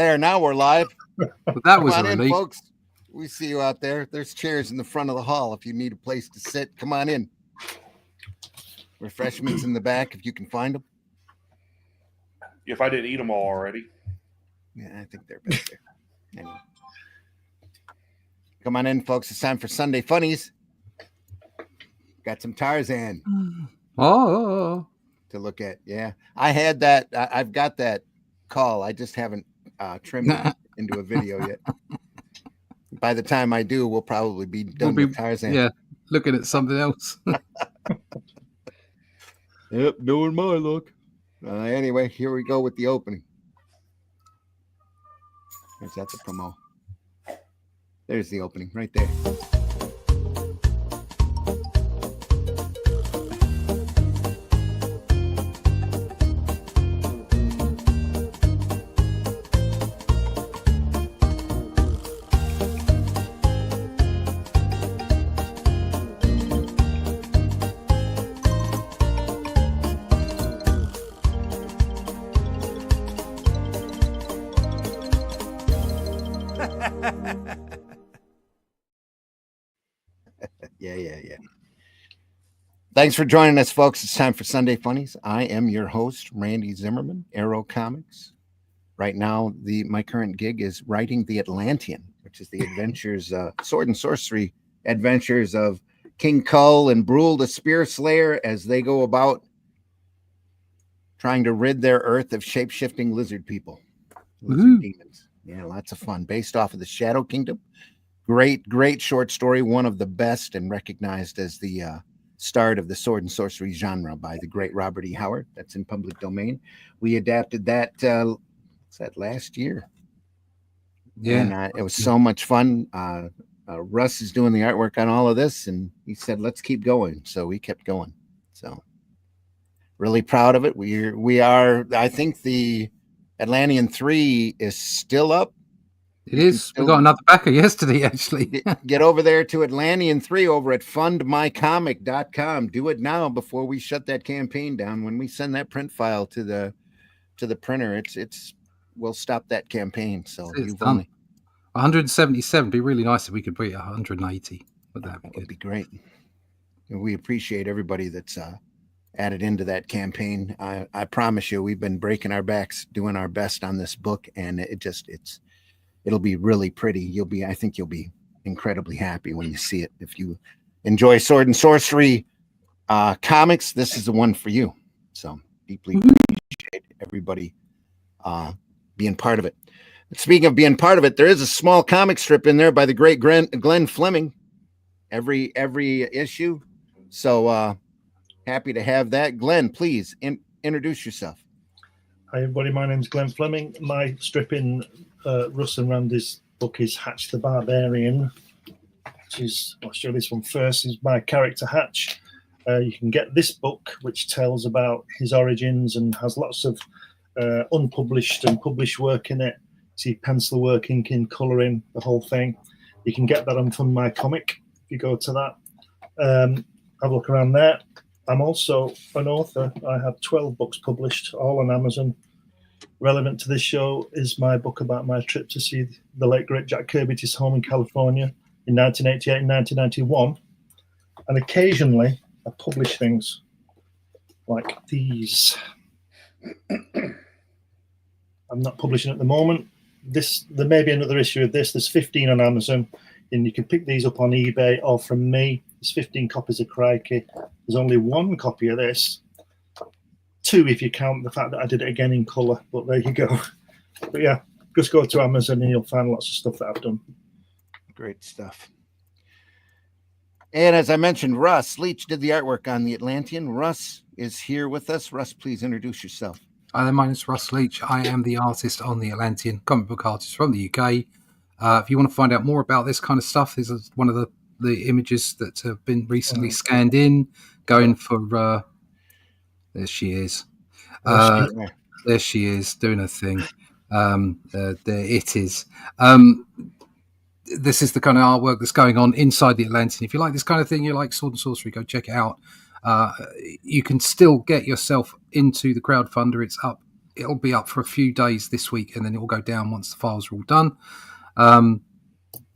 There, now we're live. But that was Come a on in, relief. folks. We see you out there. There's chairs in the front of the hall if you need a place to sit. Come on in. Refreshments in the back if you can find them. If I didn't eat them all already. Yeah, I think they're back there. Anyway. Come on in, folks. It's time for Sunday Funnies. Got some Tarzan Oh, to look at. Yeah, I had that. I've got that call. I just haven't trimmed it into a video yet. By the time I do, we'll probably be done with Tarzan. Yeah, looking at something else. Yep, doing my look. Anyway, here we go with the opening. There's that the promo. There's the opening right there. Yeah. Thanks for joining us, folks. It's time for Sunday Funnies. I am your host, Randy Zimmerman, Arrow Comics. Right now, my current gig is writing The Atlantean, which is the adventures, sword and sorcery adventures of King Kull and Brule the Spear Slayer as they go about trying to rid their Earth of shape-shifting lizard people, lizard demons. Yeah, lots of fun. Based off of the Shadow Kingdom. Great short story. One of the best and recognized as the start of the sword and sorcery genre by the great Robert E. Howard. That's in public domain. We adapted that, what's that, last year? Yeah. And it was so much fun. Russ is doing the artwork on all of this, and he said, let's keep going. So we kept going. So really proud of it. We are, I think the Atlantean 3 is still up. It is. We got another backer yesterday, actually. Get over there to Atlantean 3 over at fundmycomic.com. Do it now before we shut that campaign down. When we send that print file to the printer, we'll stop that campaign. So it's done. 177 be really nice if we could bring it 180. But that would be great. And we appreciate everybody that's added into that campaign. I promise you, we've been breaking our backs doing our best on this book, and it'll be really pretty. I think you'll be incredibly happy when you see it. If you enjoy sword and sorcery comics, this is the one for you. So deeply appreciate everybody being part of it. Speaking of being part of it, there is a small comic strip in there by the great Glenn Fleming. Every issue. So happy to have that. Glenn, please introduce yourself. Hi everybody, my name's Glenn Fleming. My strip in Russ and Randy's book is Hatch the Barbarian, which is, I'll show this one first, is my character Hatch. You can get this book, which tells about his origins and has lots of unpublished and published work in it. See pencil work, ink in, colouring, the whole thing. You can get that on Fund My Comic if you go to that. Have a look around there. I'm also an author. I have 12 books published, all on Amazon. Relevant to this show is my book about my trip to see the late great Jack Kirby at his home in California in 1988 and 1991. And occasionally I publish things like these. I'm not publishing at the moment. There may be another issue of this. There's 15 on Amazon, and you can pick these up on eBay or from me. There's 15 copies of Crikey. There's only one copy of this. 2 if you count the fact that I did it again in colour, but there you go. But yeah, just go to Amazon and you'll find lots of stuff that I've done. Great stuff. And as I mentioned, Russ Leach did the artwork on the Atlantean. Russ is here with us. Russ, please introduce yourself. Hi, my name is Russ Leach. I am the artist on the Atlantean, comic book artist from the UK. If you want to find out more about this kind of stuff, this is one of the images that have been recently scanned in, going for there she is. There she is doing her thing. There it is. This is the kind of artwork that's going on inside the Atlantean. If you like this kind of thing, you like sword and sorcery, go check it out. You can still get yourself into the crowdfunder. It's up it'll be up for a few days this week, and then it will go down once the files are all done.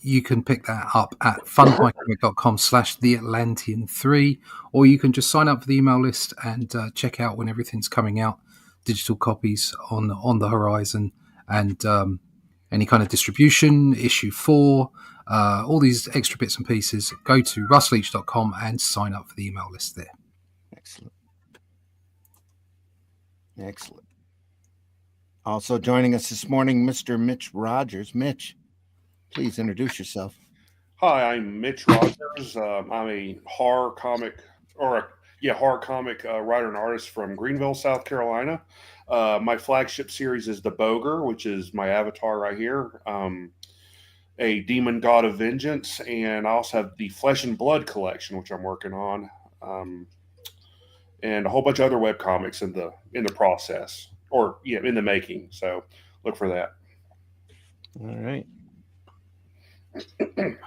You can pick that up at fundmycomic.com/theatlantean3, or you can just sign up for the email list and check out when everything's coming out. Digital copies on the horizon, and any kind of distribution, issue 4, all these extra bits and pieces. Go to russleach.com and sign up for the email list there. Excellent. Also joining us this morning, Mr. Mitch Rogers. Mitch, please introduce yourself. Hi, I'm Mitch Rogers. I'm a horror comic writer and artist from Greenville, South Carolina. My flagship series is The Boger, which is my avatar right here. A demon god of vengeance, and I also have the Flesh and Blood collection, which I'm working on, and a whole bunch of other web comics in the process, or in the making. So look for that. All right. Good.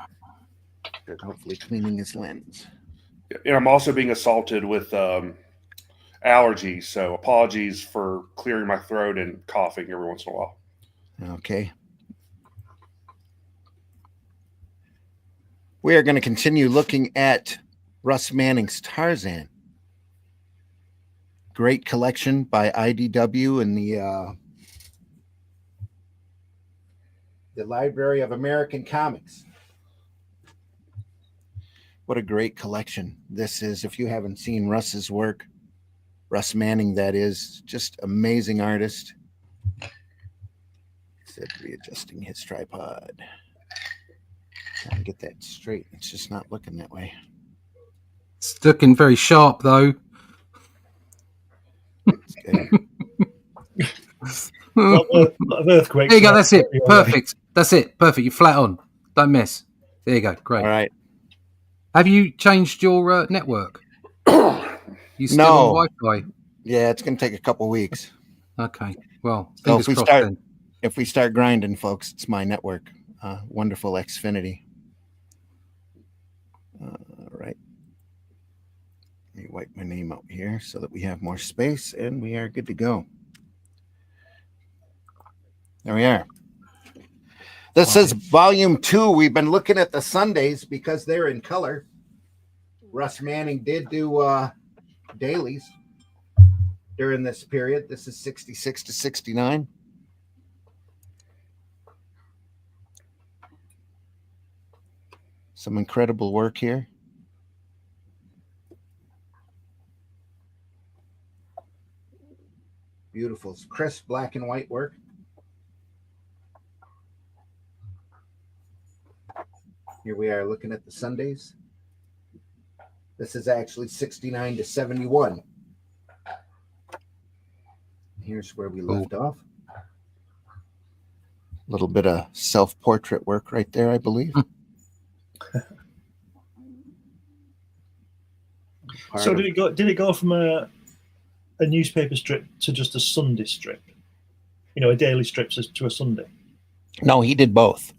Hopefully cleaning his lens. And I'm also being assaulted with allergies, so apologies for clearing my throat and coughing every once in a while. Okay. We are going to continue looking at Russ Manning's Tarzan. Great collection by IDW and the Library of American Comics. What a great collection this is. If you haven't seen Russ's work, Russ Manning, that is, just amazing artist. Said readjusting his tripod. Trying to get that straight. It's just not looking that way. It's looking very sharp, though. Lot of earthquakes. There you go. That's it. Perfect. That's it. Perfect. You're flat on. Don't miss. There you go. Great. All right. Have you changed your network? You still on Wi-Fi? Yeah, it's going to take a couple weeks. Okay. Well, so if we start grinding, folks, it's my network. Wonderful Xfinity. All right. Let me wipe my name out here so that we have more space, and we are good to go. There we are. This is volume 2. We've been looking at the Sundays because they're in color. Russ Manning did do dailies during this period. This is 66 to 69. Some incredible work here. Beautiful, crisp black and white work. Here we are looking at the Sundays. This is actually 69 to 71. Here's where we left off. A little bit of self-portrait work right there, I believe. So did it go from a newspaper strip to just a Sunday strip? A daily strip to a Sunday? No, he did both.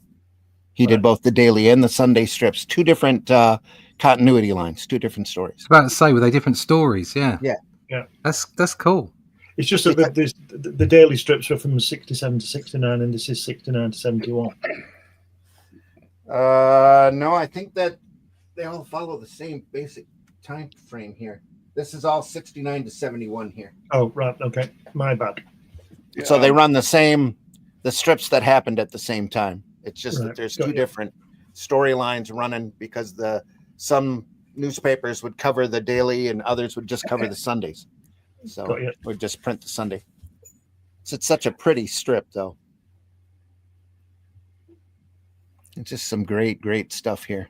He did both the daily and the Sunday strips. 2 different continuity lines, 2 different stories. I was about to say, were they different stories? Yeah. Yeah. That's cool. It's just that the daily strips were from 67 to 69, and this is 69 to 71. No, I think that they all follow the same basic time frame here. This is all 69 to 71 here. Oh, right. Okay. My bad. Yeah. So they run the strips that happened at the same time. It's just that there's 2 different storylines running because some newspapers would cover the daily and others would just cover the Sundays. So we'd just print the Sunday. So it's such a pretty strip, though. It's just some great, great stuff here.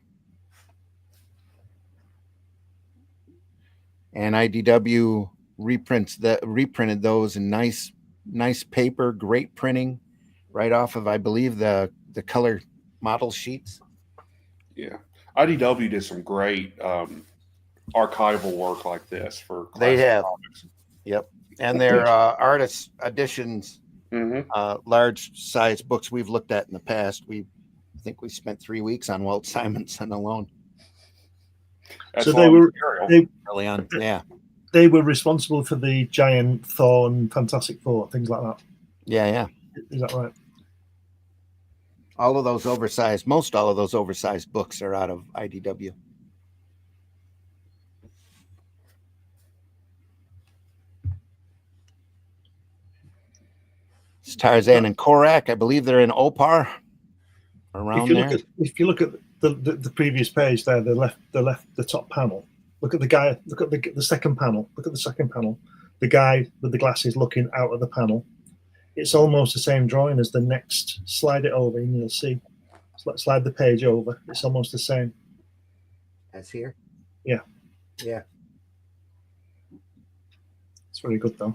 And IDW reprinted those in nice paper, great printing, right off of, I believe, the color model sheets. Yeah, IDW did some great archival work like this for classic they have comics. Yep, and their artist editions, large size books we've looked at in the past. I think we spent 3 weeks on Walt Simonson alone. That's so they were early on. Yeah, they were responsible for the Giant, Thor, and Fantastic Four, things like that. Yeah. Is that right? Most all of those oversized books are out of IDW. It's Tarzan and Korak. I believe they're in Opar. Around there. If you look at the previous page there, the top panel. Look at the guy. Look at the second panel. Look at the second panel. The guy with the glasses looking out of the panel. It's almost the same drawing as the next. Slide it over and you'll see. Slide the page over. It's almost the same. As here? Yeah. Yeah. It's very good though.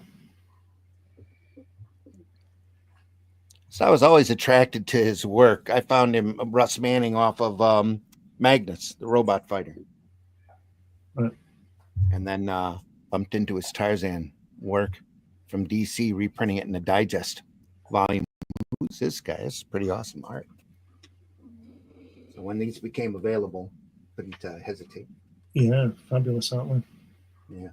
So I was always attracted to his work. I found him Russ Manning off of Magnus, the robot fighter. Right. And then bumped into his Tarzan work from DC, reprinting it in a digest volume. Who's this guy? It's pretty awesome art. So when these became available, couldn't hesitate. Yeah, fabulous, aren't they? Yeah.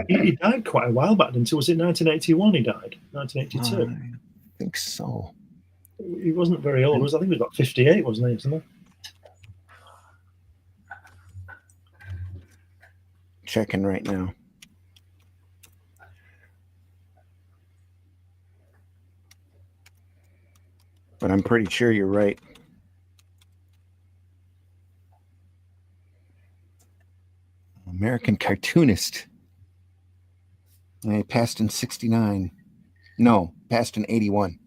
He died quite a while back, didn't he? Was it 1981 he died? 1982? I think so. He wasn't very old. I think he was about 58, wasn't he? Isn't he? Checking right now. But I'm pretty sure you're right. American cartoonist. He passed in 69. No, passed in 81.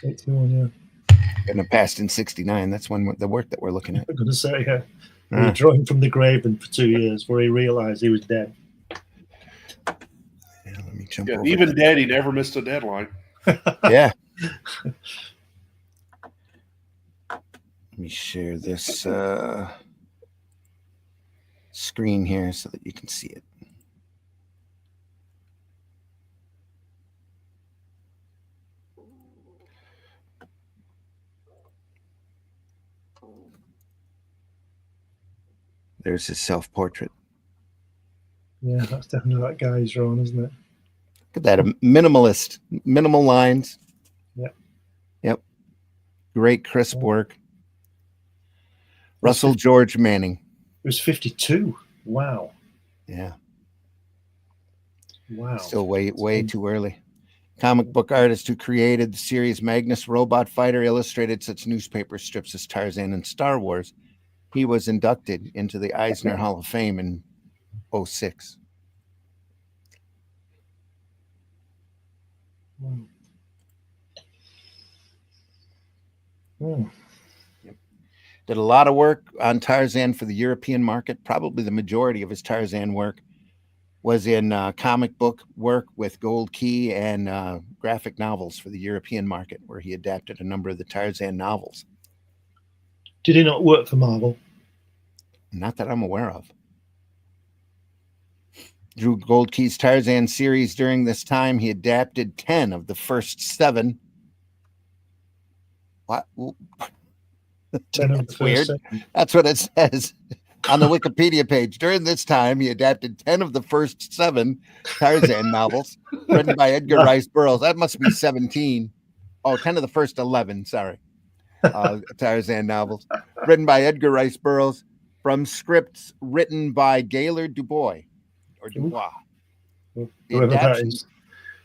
81, yeah. And it passed in 69. That's when the work that we're looking at. I'm going to say, yeah. He was drawing from the grave for 2 years where he realized he was dead. Yeah, let me jump over even that. dead, he never missed a deadline. Yeah. Let me share this screen here so that you can see it. There's his self-portrait. Yeah, that's definitely that guy he's drawn, isn't it? Look at that, a minimalist, minimal lines. Yep. Great crisp work. Russell George Manning. It was 52. Wow. Yeah. Wow. Still way too early. Comic book artist who created the series Magnus Robot Fighter, illustrated such newspaper strips as Tarzan and Star Wars. He was inducted into the Eisner Hall of Fame in 2006. Yep. Did a lot of work on Tarzan for the European market. Probably the majority of his Tarzan work was in comic book work with Gold Key and graphic novels for the European market, where he adapted a number of the Tarzan novels. Did he not work for Marvel? Not that I'm aware of. Drew Gold Key's Tarzan series during this time. He adapted 10 of the first 7. What? That's weird. 7. That's what it says on the Wikipedia page. During this time, he adapted 10 of the first 7 Tarzan novels written by Edgar Rice Burroughs. That must be 17. Oh, 10 of the first 11. Sorry. Tarzan novels written by Edgar Rice Burroughs from scripts written by Gaylord Dubois. The adaptation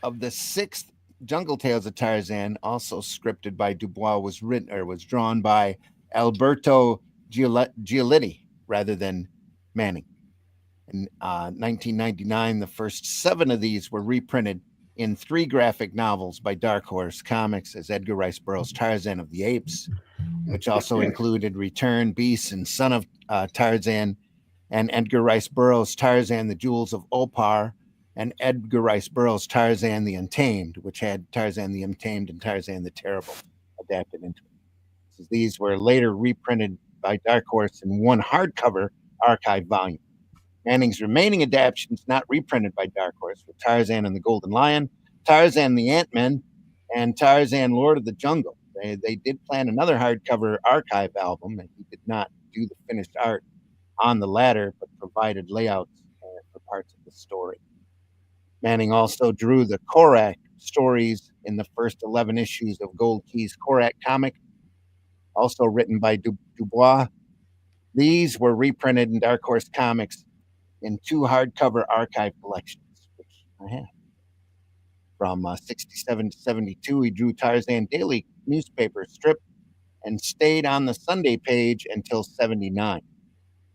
of the 6th Jungle Tales of Tarzan, also scripted by Dubois, was drawn by Alberto Giolitti rather than Manning. In 1999, the first 7 of these were reprinted in 3 graphic novels by Dark Horse Comics as Edgar Rice Burroughs' Tarzan of the Apes, which also included Return, Beast, and Son of Tarzan, and Edgar Rice Burroughs' Tarzan, The Jewels of Opar, and Edgar Rice Burroughs' Tarzan the Untamed, which had Tarzan the Untamed and Tarzan the Terrible adapted into it. So these were later reprinted by Dark Horse in 1 hardcover archive volume. Manning's remaining adaptations not reprinted by Dark Horse were Tarzan and the Golden Lion, Tarzan the Ant-Man, and Tarzan Lord of the Jungle. They did plan another hardcover archive album, and he did not do the finished art on the latter, but provided layouts for parts of the story. Manning also drew the Korak stories in the first 11 issues of Gold Key's Korak comic, also written by Dubois. These were reprinted in Dark Horse Comics in 2 hardcover archive collections, which I have. From 67 to 72, he drew Tarzan Daily newspaper strip and stayed on the Sunday page until 79. He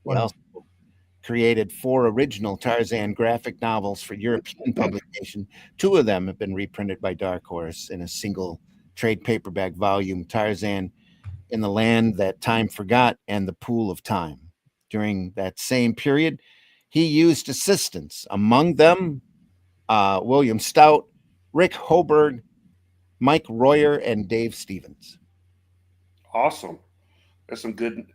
Wow. also created 4 original Tarzan graphic novels for European publication. 2 of them have been reprinted by Dark Horse in a single trade paperback volume, Tarzan in the Land That Time Forgot and The Pool of Time. During that same period, he used assistants, among them William Stout, Rick Hoberg, Mike Royer, and Dave Stevens. Awesome. That's some good.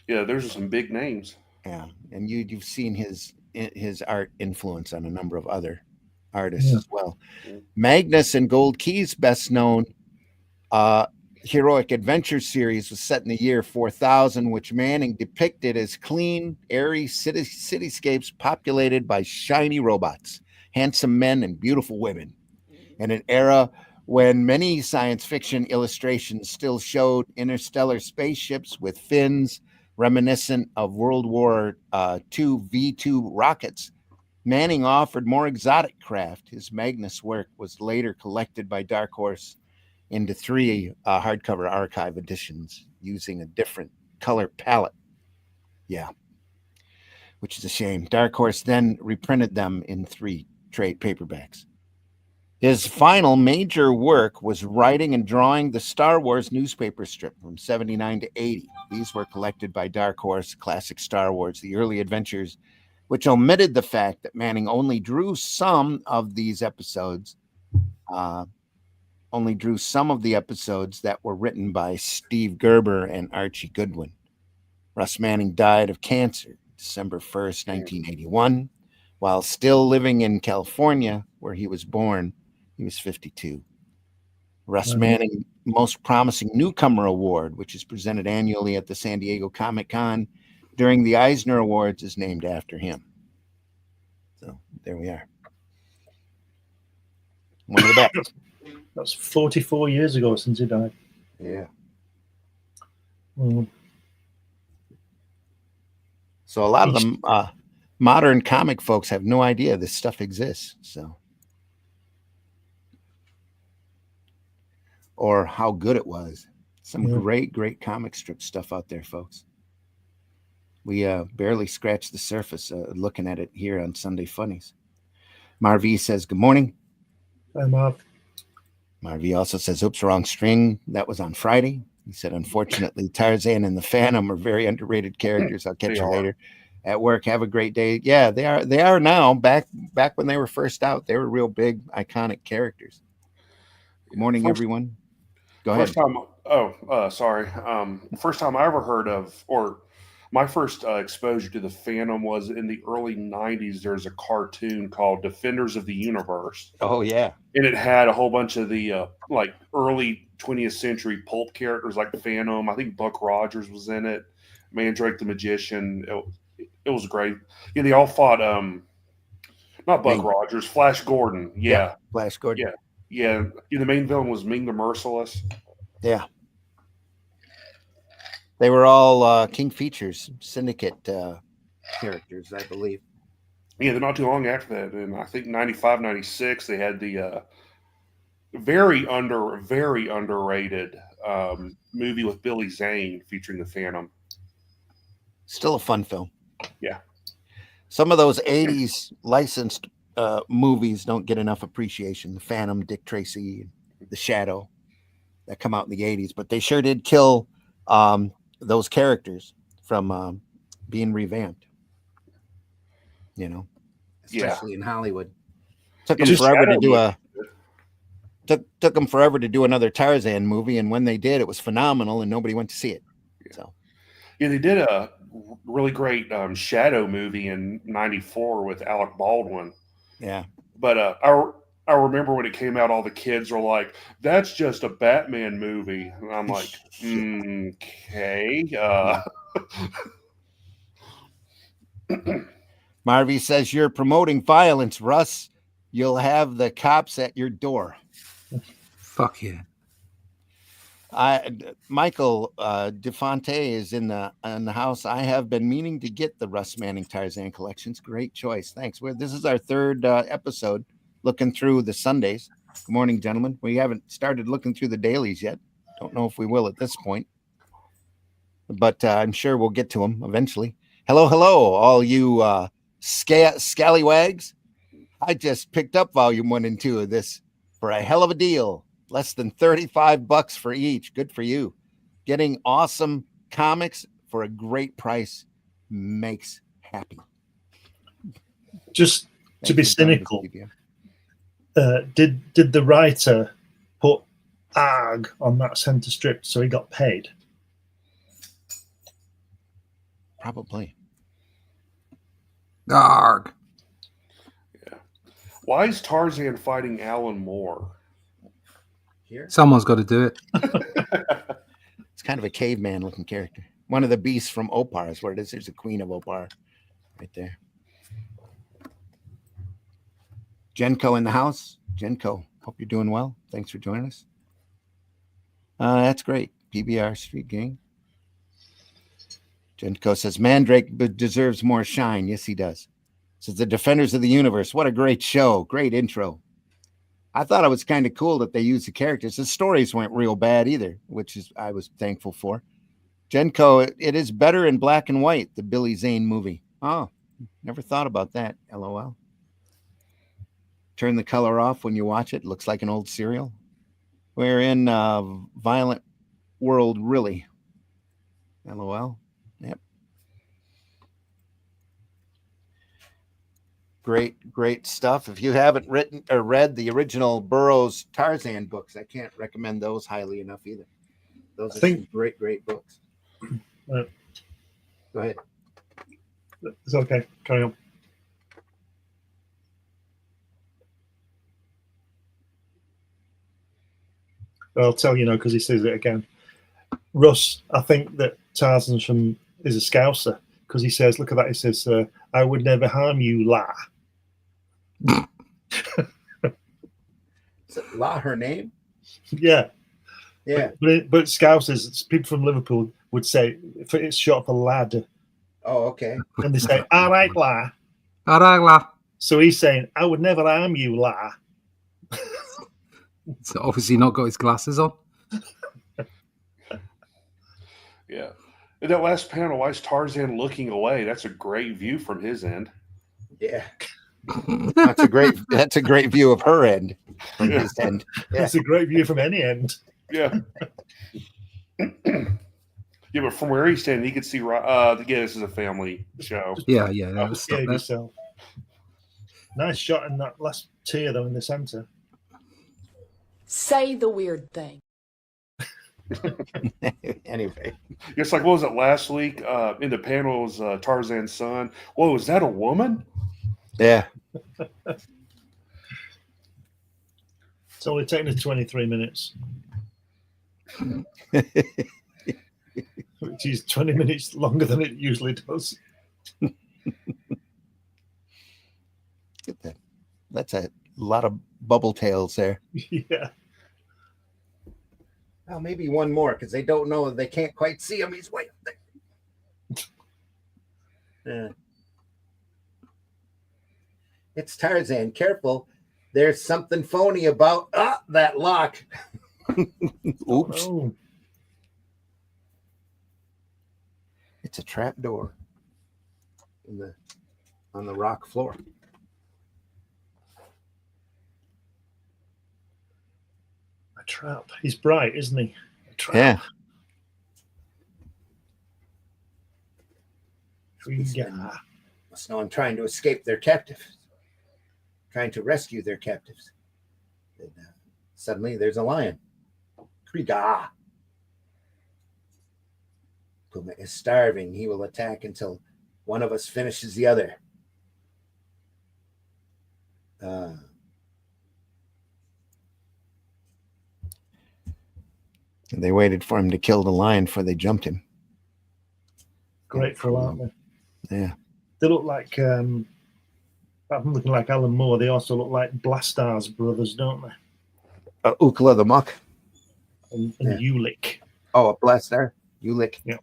Yeah, there's some big names. Yeah, and you've seen his art influence on a number of other artists as well. Magnus and Gold Key's best known heroic adventure series was set in the year 4000, which Manning depicted as clean, airy cityscapes populated by shiny robots, handsome men, and beautiful women. In an era when many science fiction illustrations still showed interstellar spaceships with fins reminiscent of World War II V-2 rockets, Manning offered more exotic craft. His Magnus work was later collected by Dark Horse into 3 hardcover archive editions using a different color palette. Yeah, which is a shame. Dark Horse then reprinted them in 3 trade paperbacks. His final major work was writing and drawing the Star Wars newspaper strip from 79 to 80. These were collected by Dark Horse, Classic Star Wars, The Early Adventures, which omitted the fact that Manning only drew some of these episodes, that were written by Steve Gerber and Archie Goodwin. Russ Manning died of cancer December 1st, 1981, while still living in California, where he was born. He was 52. Russ Manning Most Promising Newcomer Award, which is presented annually at the San Diego Comic-Con during the Eisner Awards, is named after him. So there we are. One of the best. That's 44 years ago since he died. Yeah. Mm. So a lot of them modern comic folks have no idea this stuff exists. So, or how good it was. Some great comic strip stuff out there, folks. We barely scratched the surface looking at it here on Sunday Funnies. Marv says, good morning. Hi, Marv. Marv also says, oops, wrong string. That was on Friday. He said, unfortunately, Tarzan and the Phantom are very underrated characters. I'll catch you later at work. Have a great day. Yeah, they are. They are now. Back when they were first out, they were real big, iconic characters. Good morning, everyone. Go ahead. First time I ever heard of, or my first exposure to the Phantom was in the early 90s. There's a cartoon called Defenders of the Universe. Oh, yeah. And it had a whole bunch of the like early 20th century pulp characters like the Phantom. I think Buck Rogers was in it. Mandrake the Magician. It was great. Yeah, they all fought not Buck Rogers, Flash Gordon. Yeah. Flash Gordon. Yeah. The main villain was Ming the Merciless. Yeah. They were all King Features Syndicate characters, I believe. Yeah, they're not too long after that. And I think 95, 96, they had the very underrated movie with Billy Zane featuring the Phantom. Still a fun film. Yeah. Some of those 80s licensed movies don't get enough appreciation. The Phantom, Dick Tracy, The Shadow that come out in the 80s, but they sure did kill those characters from being revamped. Especially in Hollywood. Took them forever to do another Tarzan movie, and when they did, it was phenomenal, and nobody went to see it. So, they did a really great Shadow movie in '94 with Alec Baldwin. Yeah, but I remember when it came out, all the kids were like, "That's just a Batman movie," and I'm like, "Okay." Marvy says you're promoting violence, Russ. You'll have the cops at your door. Fuck yeah. Michael DeFonte is in the house. I have been meaning to get the Russ Manning Tarzan collections. Great choice. Thanks. This is our third episode looking through the Sundays. Good morning, gentlemen. We haven't started looking through the dailies yet. Don't know if we will at this point, but I'm sure we'll get to them eventually. Hello, all you scallywags. I just picked up volume 1 and 2 of this for a hell of a deal. Less than $35 for each. Good for you. Getting awesome comics for a great price makes happy. Just to be cynical, did the writer put ARG on that center strip so he got paid? Probably. Arg. Yeah. Why is Tarzan fighting Alan Moore? Here? Someone's got to do it. It's kind of a caveman looking character. One of the beasts from Opar is what it is. There's a queen of Opar right there. Jenko in the house. Jenko, hope you're doing well. Thanks for joining us. That's great. PBR Street Gang. Jenko says Mandrake deserves more shine. Yes, he does. Says the Defenders of the Universe. What a great show. Great intro. I thought it was kind of cool that they used the characters. The stories weren't real bad either, which is I was thankful for. Jenko, it is better in black and white, the Billy Zane movie. Oh, never thought about that. LOL. Turn the color off when you watch it. Looks like an old cereal. We're in violent world, really. LOL. Yep. Great stuff. If you haven't written or read the original Burroughs Tarzan books, I can't recommend those highly enough either. Those are some great books. Go ahead. It's okay. Carry on. I'll tell you now because he says it again. Russ, I think that Tarzan is a Scouser because he says, look at that. He says, I would never harm you, La. Is it La her name? Yeah. Yeah. But Scousers, people from Liverpool would say, it's short for lad. Oh, okay. And they say, all right, La. All right, La. So he's saying, I would never harm you, La. So obviously not got his glasses on. Yeah. In that last panel, why is Tarzan looking away? That's a great view from his end. Yeah. That's a great view of her end from his end. Yeah. That's a great view from any end. Yeah. Yeah, but from where he's standing, he could see. Yeah, this is a family show. Yeah. Behave yourself. Nice shot in that last tier, though, in the center. Say the weird thing. Anyway, It's like, what was it last week? In the panel was Tarzan's son. Whoa, is that a woman? Yeah. It's only taken us 23 minutes. Which is 20 minutes longer than it usually does. Get that. That's a lot of bubble tails there. Yeah. Well, maybe one more because they don't know. They can't quite see him. He's way up there. It's Tarzan. Careful. There's something phony about that lock. Oops. Oh. It's a trap door on the rock floor. A trap. He's bright, isn't he? A trap. Yeah. Must know I'm trying to escape their captives. Trying to rescue their captives. And, suddenly there's a lion. Kriga. Puma is starving. He will attack until one of us finishes the other. And they waited for him to kill the lion before they jumped him. Great for aren't they? Yeah. They look like, I'm looking like Alan Moore. They also look like Blastar's brothers, don't they? Ukla the Muck. And Yeah. Ulick. Oh, a Blaster. Ulick. Yeah.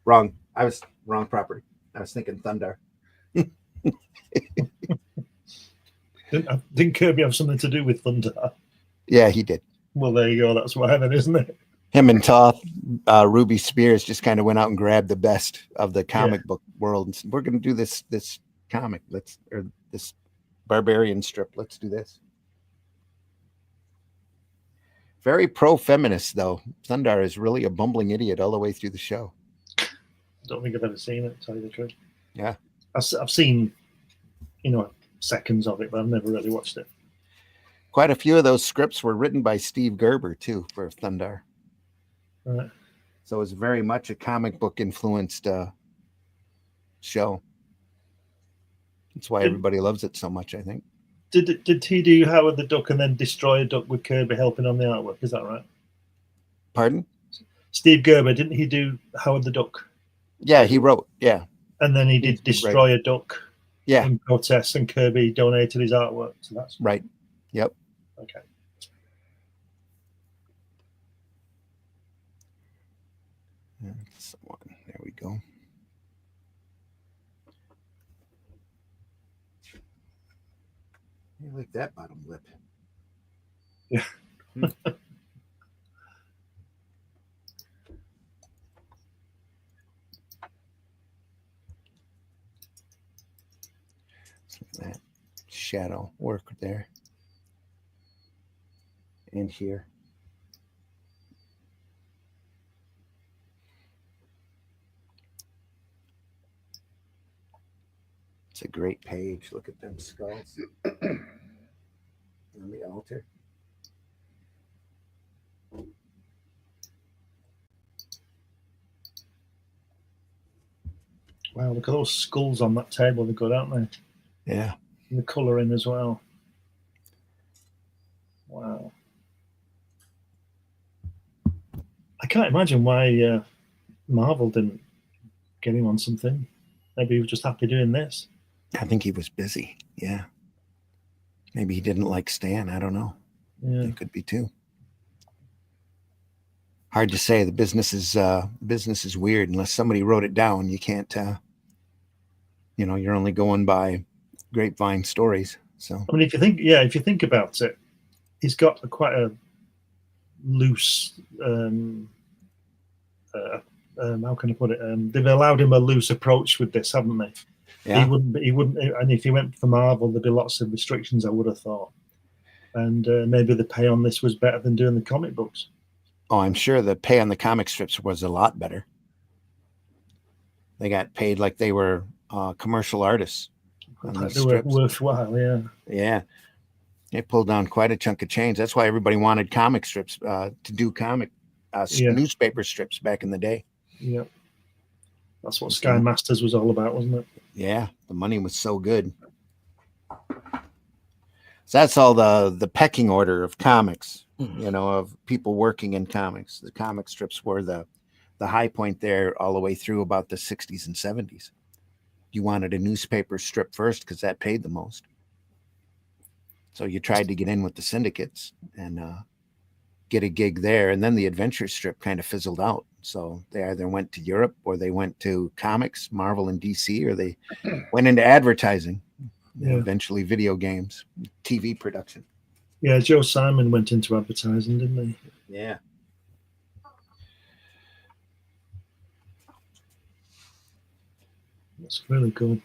Wrong. I was wrong property. I was thinking Thunder. Didn't Kirby have something to do with Thunder? Yeah, he did. Well, there you go. That's why then, isn't it? Him and Toth, Ruby Spears just kind of went out and grabbed the best of the comic book world and said, we're going to do this comic. Or this barbarian strip. Let's do this. Very pro-feminist, though. Thundar is really a bumbling idiot all the way through the show. Don't think I've ever seen it, to tell you the truth. Yeah. I've seen, seconds of it, but I've never really watched it. Quite a few of those scripts were written by Steve Gerber, too, for Thundar. Right. So it was very much a comic book influenced show. That's why everybody loves it so much, I think. Did he do Howard the Duck and then Destroy a Duck with Kirby helping on the artwork? Is that right? Pardon? Steve Gerber, didn't he do Howard the Duck? Yeah, he wrote. Yeah. And then he did Destroy a Duck. Yeah. In protest, and Kirby donated his artwork. So that's right. Yep. Okay. That's the one. There we go. You like that bottom lip? Yeah. That shadow work there and here. It's a great page. Look at them skulls on the altar. Wow, look at those skulls on that table. They're good, aren't they? Yeah. And the colouring as well. Wow. I can't imagine why Marvel didn't get him on something. Maybe he was just happy doing this. I think he was busy. Yeah. Maybe he didn't like Stan. I don't know. Yeah. It could be too. Hard to say. The business is weird. Unless somebody wrote it down, you can't. You're only going by grapevine stories. So I mean, if you think about it, he's got quite a loose. How can I put it? They've allowed him a loose approach with this, haven't they? yeah. He wouldn't. And if he went for Marvel, there'd be lots of restrictions, I would have thought. And maybe the pay on this was better than doing the comic books. Oh, I'm sure the pay on the comic strips was a lot better. They got paid like they were commercial artists. They were worthwhile, yeah. Yeah. They pulled down quite a chunk of change. That's why everybody wanted comic strips to do newspaper strips back in the day. Yeah. That's what Sky Masters was all about, wasn't it? Yeah. The money was so good. So that's all the pecking order of comics, of people working in comics. The comic strips were the high point there all the way through about the 60s and 70s. You wanted a newspaper strip first because that paid the most. So you tried to get in with the syndicates and get a gig there. And then the adventure strip kind of fizzled out. So they either went to Europe or they went to comics, Marvel and DC, or they went into advertising. Yeah. Eventually video games, TV production. Yeah, Joe Simon went into advertising, didn't he? Yeah. That's really cool.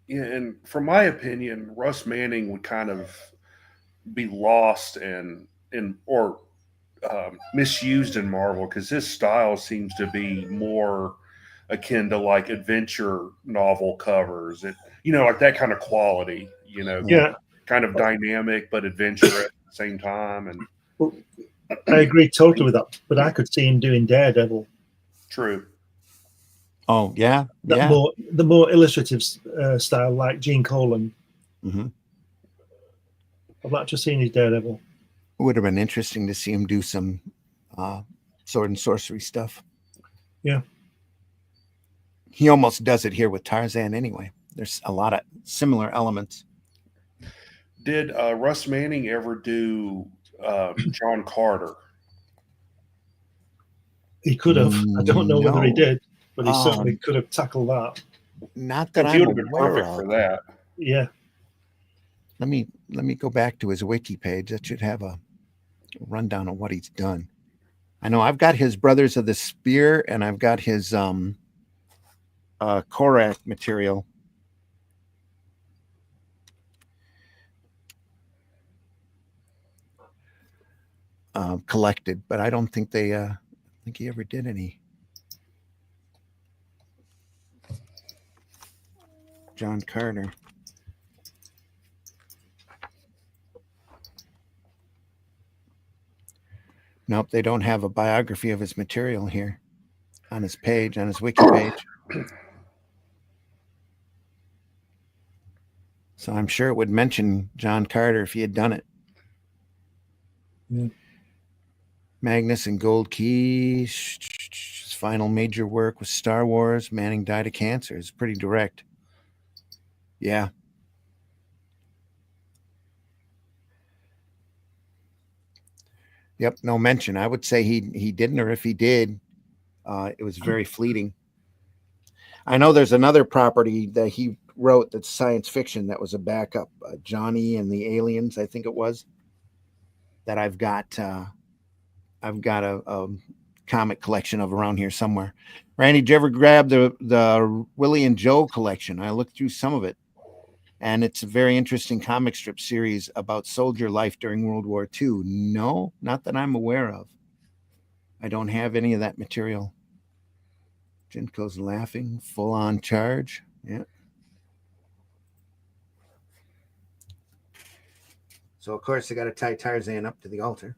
Yeah, and from my opinion, Russ Manning would kind of be lost or misused in Marvel because his style seems to be more akin to like adventure novel covers. Like that kind of quality, Yeah. kind of dynamic but adventurous at the same time. And well, I agree totally with that, but I could see him doing Daredevil. True. Oh, yeah. The more illustrative style, like Gene Colan. Mm-hmm. I've not just seen his Daredevil. It would have been interesting to see him do some sword and sorcery stuff. Yeah. he almost does it here with Tarzan anyway. There's a lot of similar elements. Did Russ Manning ever do John Carter? He could have. I don't know whether he No. did, but he certainly could have tackled that. Not that He I'm would have been aware perfect of. for that. Yeah. Let me go back to his wiki page. That should have a rundown of what he's done. I know I've got his Brothers of the Spear, and I've got his Korak material. Collected, but I don't think they think he ever did any John Carter. Nope, they don't have a biography of his material here on his page, on his wiki page. So I'm sure it would mention John Carter if he had done it. Yeah. Magnus and Gold Key. His final major work was Star Wars. Manning died of cancer. It's pretty direct. Yeah. Yep, no mention. I would say he didn't, or if he did, it was very fleeting. I know there's another property that he wrote that's science fiction that was a backup, Johnny and the Aliens, I think it was, that I've got a comic collection of around here somewhere. Randy, did you ever grab the Willie and Joe collection? I looked through some of it, and it's a very interesting comic strip series about soldier life during World War II. No, not that I'm aware of. I don't have any of that material. Jinko's laughing, full on charge. Yeah. So, of course, I got to tie Tarzan up to the altar.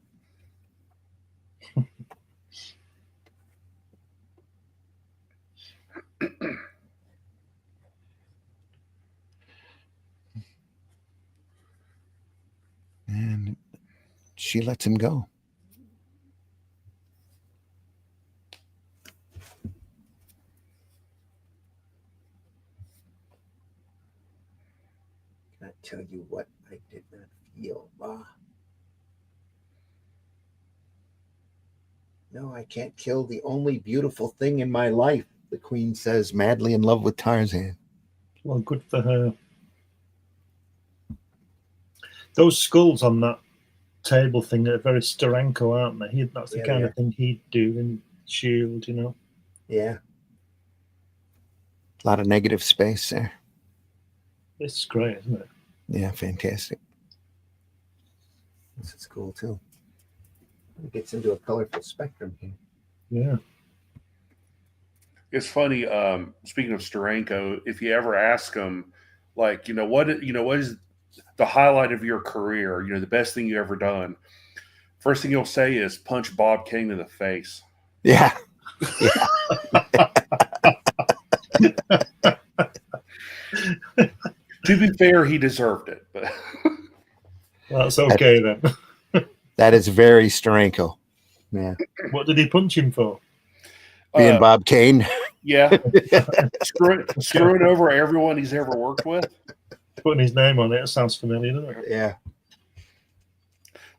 And she lets him go. Can I tell you what I did not feel? No, I can't kill the only beautiful thing in my life, the Queen says, madly in love with Tarzan. Well, good for her. Those skulls on that table thing are very Steranko, aren't they? That's the kind of thing he'd do in S.H.I.E.L.D., you know? Yeah. A lot of negative space there. It's great, isn't it? Yeah, fantastic. This is cool, too. It gets into a colorful spectrum here. Yeah. It's funny. Speaking of Steranko, if you ever ask him, like, what is the highlight of your career? The best thing you ever done. First thing he'll say is punch Bob Kane in the face. Yeah. To be fair, he deserved it, but that's okay then. That is very Steranko. Yeah. What did he punch him for? Being Bob Kane. Yeah. Screwing over everyone he's ever worked with. Putting his name on it sounds familiar, doesn't it? Yeah.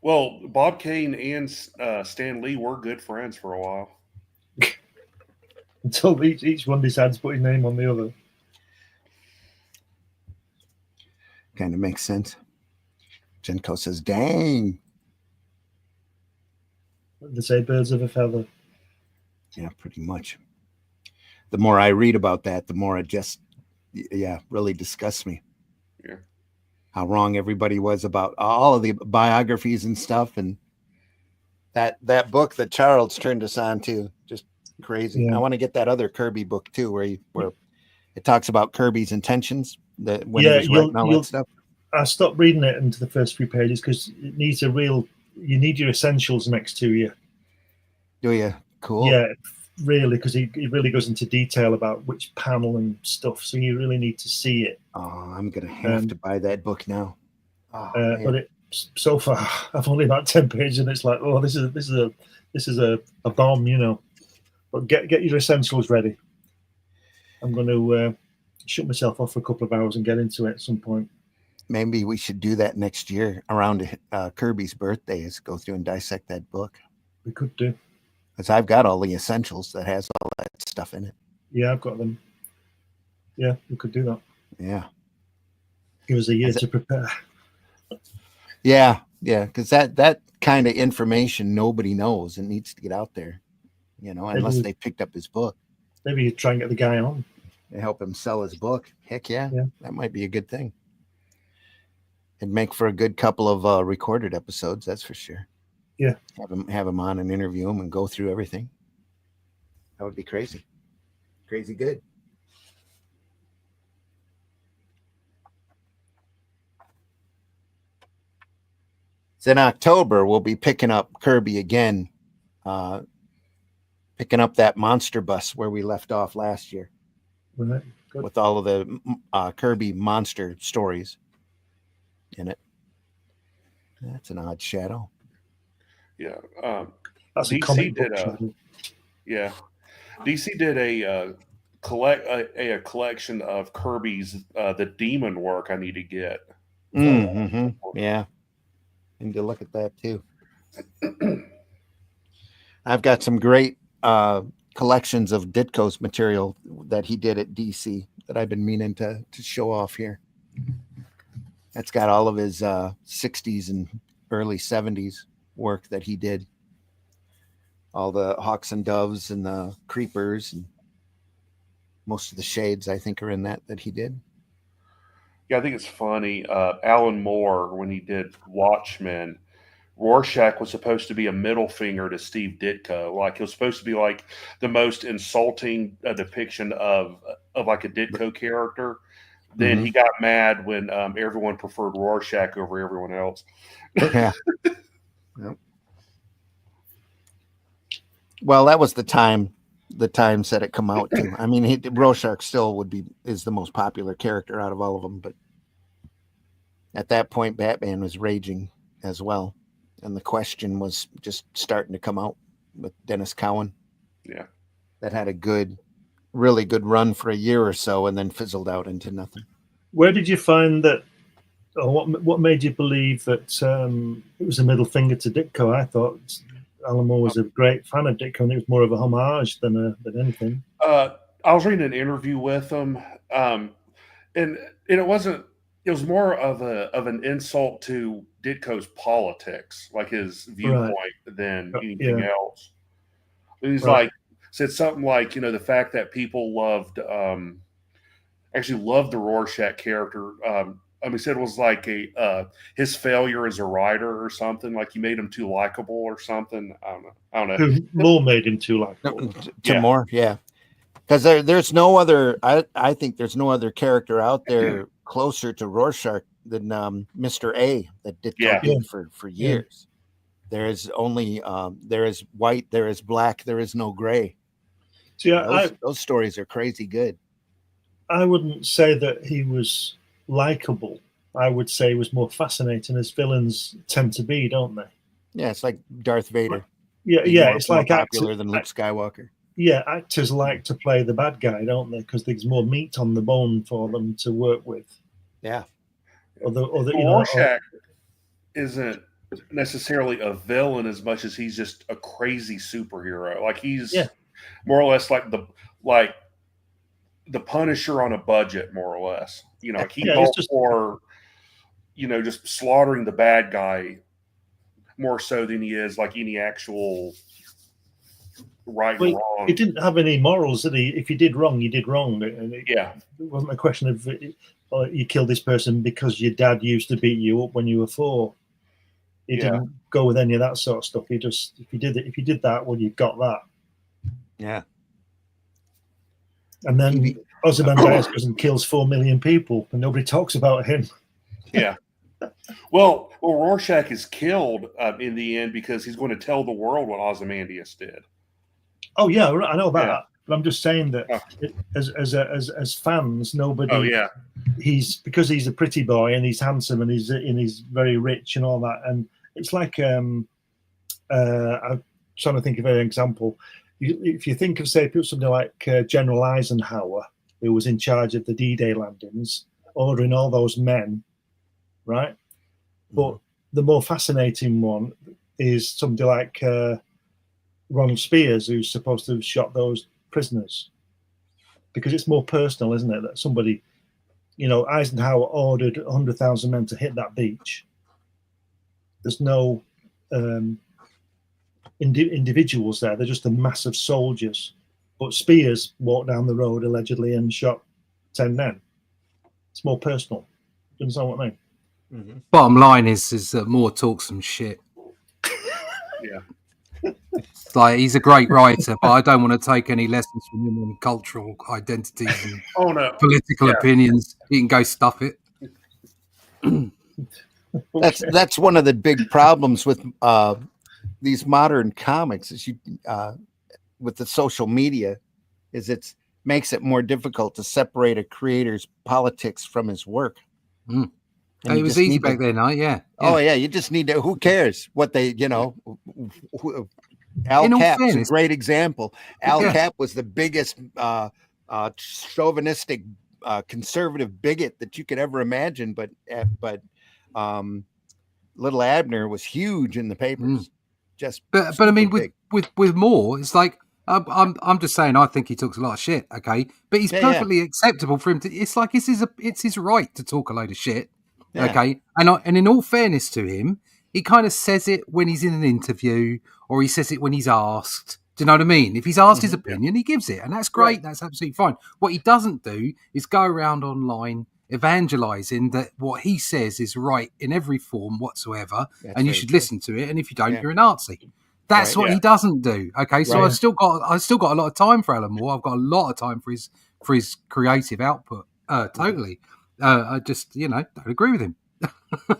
Well, Bob Kane and Stan Lee were good friends for a while. Until each one decides to put his name on the other. Kind of makes sense. Jenko says, dang. They say birds of a feather. Yeah, pretty much. The more I read about that, the more it just, really disgusts me. Yeah. How wrong everybody was about all of the biographies and stuff. And that book that Charles turned us on to, just crazy. Yeah. I want to get that other Kirby book too, where it talks about Kirby's intentions, when he was writing all that stuff. I stopped reading it into the first few pages because it needs you need your essentials next to you. Do you? Cool. Yeah, really, because he really goes into detail about which panel and stuff. So you really need to see it. Oh, I'm gonna have to buy that book now. But so far I've only about 10 pages, and it's like, oh, this is a bomb, But get your essentials ready. I'm going to shut myself off for a couple of hours and get into it at some point. Maybe we should do that next year around Kirby's birthday, is go through and dissect that book. We could do. Because I've got all the essentials that has all that stuff in it. Yeah, I've got them. Yeah, we could do that. Yeah. Give us a year to prepare. Yeah, because that kind of information nobody knows and needs to get out there, unless they picked up his book. Maybe you try and get the guy on. They help him sell his book. Heck yeah, that might be a good thing. It'd make for a good couple of recorded episodes, that's for sure. Yeah. Have him on and interview him and go through everything. That would be crazy. Crazy good. So in October, we'll be picking up Kirby again, picking up that monster bus where we left off last year. Right. Good. With all of the Kirby monster stories in it. That's an odd shadow. Yeah. That's a DC comic did book shadow. Yeah. DC did a collection of Kirby's the demon work I need to get. Mm-hmm. Yeah. I need to look at that too. I've got some great collections of Ditko's material that he did at DC that I've been meaning to show off here. That's got all of his 60s and early 70s work that he did. All the Hawks and Doves and the Creepers and most of the shades, I think, are in that he did. Yeah, I think it's funny. Alan Moore, when he did Watchmen, Rorschach was supposed to be a middle finger to Steve Ditko. Like, it was supposed to be like the most insulting depiction of like a Ditko character. Then he got mad when everyone preferred Rorschach over everyone else. Yeah. Yep. Well, that was the times that it come out to. I mean, Rorschach still is the most popular character out of all of them, but at that point, Batman was raging as well, and the Question was just starting to come out with Dennis Cowan. Yeah, that had a really good run for a year or so, and then fizzled out into nothing. Where did you find that? Or what made you believe that it was a middle finger to Ditko? I thought Alan Moore was a great fan of Ditko, and it was more of a homage than anything. I was reading an interview with him, and it wasn't. It was more of an insult to Ditko's politics, like his viewpoint, than anything else. He's said something like, the fact that people actually loved the Rorschach character. He said it was like his failure as a writer or something. Like, he made him too likable or something. I don't know. Moore made him too likable. Moore, yeah. Because there's no other. I think there's no other character out there closer to Rorschach than Mr. A that Ditko did for years. There is only there is white, there is black, there is no gray. See, those stories are crazy good. I wouldn't say that he was likable. I would say he was more fascinating, as villains tend to be, don't they? Yeah, it's like Darth Vader. It's like popular than Luke Skywalker. Yeah, actors like to play the bad guy, don't they? Because there's more meat on the bone for them to work with. Yeah. Rorschach isn't necessarily a villain as much as he's just a crazy superhero. Like, he's more or less like the Punisher on a budget, more or less. He goes for just slaughtering the bad guy more so than he is like any actual right and wrong. He didn't have any morals, did he? If you did wrong, you did wrong. It wasn't a question of you killed this person because your dad used to beat you up when you were 4. He didn't go with any of that sort of stuff. He just, if you did that, well, you got that. Yeah. And then Ozymandias goes and kills 4 million people, and nobody talks about him. Yeah. Well, Rorschach is killed in the end because he's going to tell the world what Ozymandias did. Oh yeah, I know about that. But I'm just saying that as fans, nobody. Oh yeah. Because he's a pretty boy and he's handsome and he's very rich and all that. And it's like I'm trying to think of an example. If you think of, say, something like General Eisenhower, who was in charge of the D-Day landings, ordering all those men, right? But the more fascinating one is somebody like Ronald Spears, who's supposed to have shot those prisoners, because it's more personal, isn't it? That somebody, Eisenhower ordered 100,000 men to hit that beach. There's no individuals there. They're just a mass of soldiers. But Spears walked down the road allegedly and shot 10 men. It's more personal. Do you understand what I mean? Mm-hmm. Bottom line is that Moore talks some shit. Yeah. It's like he's a great writer, but I don't want to take any lessons from him on cultural identities and political opinions. He can go stuff it. That's one of the big problems with these modern comics is with the social media is it makes it more difficult to separate a creator's politics from his work. It was easy back then, yeah. Oh yeah, you just need to. Who cares what they, Al Cap's a great example. Al Cap was the biggest chauvinistic conservative bigot that you could ever imagine, but Little Abner was huge in the papers. But I mean, with Moore, it's like I'm just saying. I think he talks a lot of shit. Okay, but he's perfectly acceptable for him to. It's like it's his right to talk a load of shit. Yeah. Okay, and in all fairness to him, he kind of says it when he's in an interview, or he says it when he's asked. Do you know what I mean? If he's asked his opinion, he gives it, and that's great. Right. That's absolutely fine. What he doesn't do is go around online evangelizing that what he says is right in every form whatsoever, and you should listen to it. And if you don't, you're a Nazi. That's what he doesn't do. Okay, so I've still got a lot of time for Alan Moore. I've got a lot of time for his creative output. Totally. I just don't agree with him.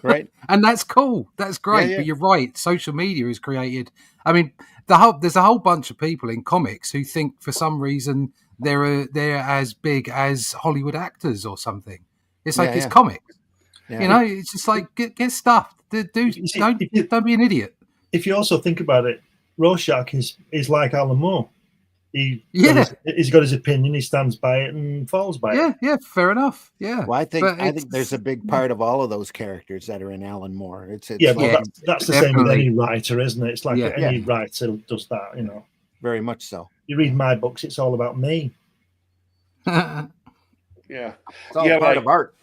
Right. And that's cool. That's great. But you're right. Social media has created. I mean, there's a whole bunch of people in comics who think for some reason they're as big as Hollywood actors or something. It's like it's comics. Yeah. It's just like get stuffed. Don't be an idiot. If you also think about it, Rorschach is like Alan Moore. He's got his opinion. He stands by it and falls by it. Yeah, fair enough. Yeah. Well, I think there's a big part of all of those characters that are in Alan Moore. It's that's the same with any writer, isn't it? It's like any writer does that. Very much so. You read my books; it's all about me. Yeah, it's all part of art.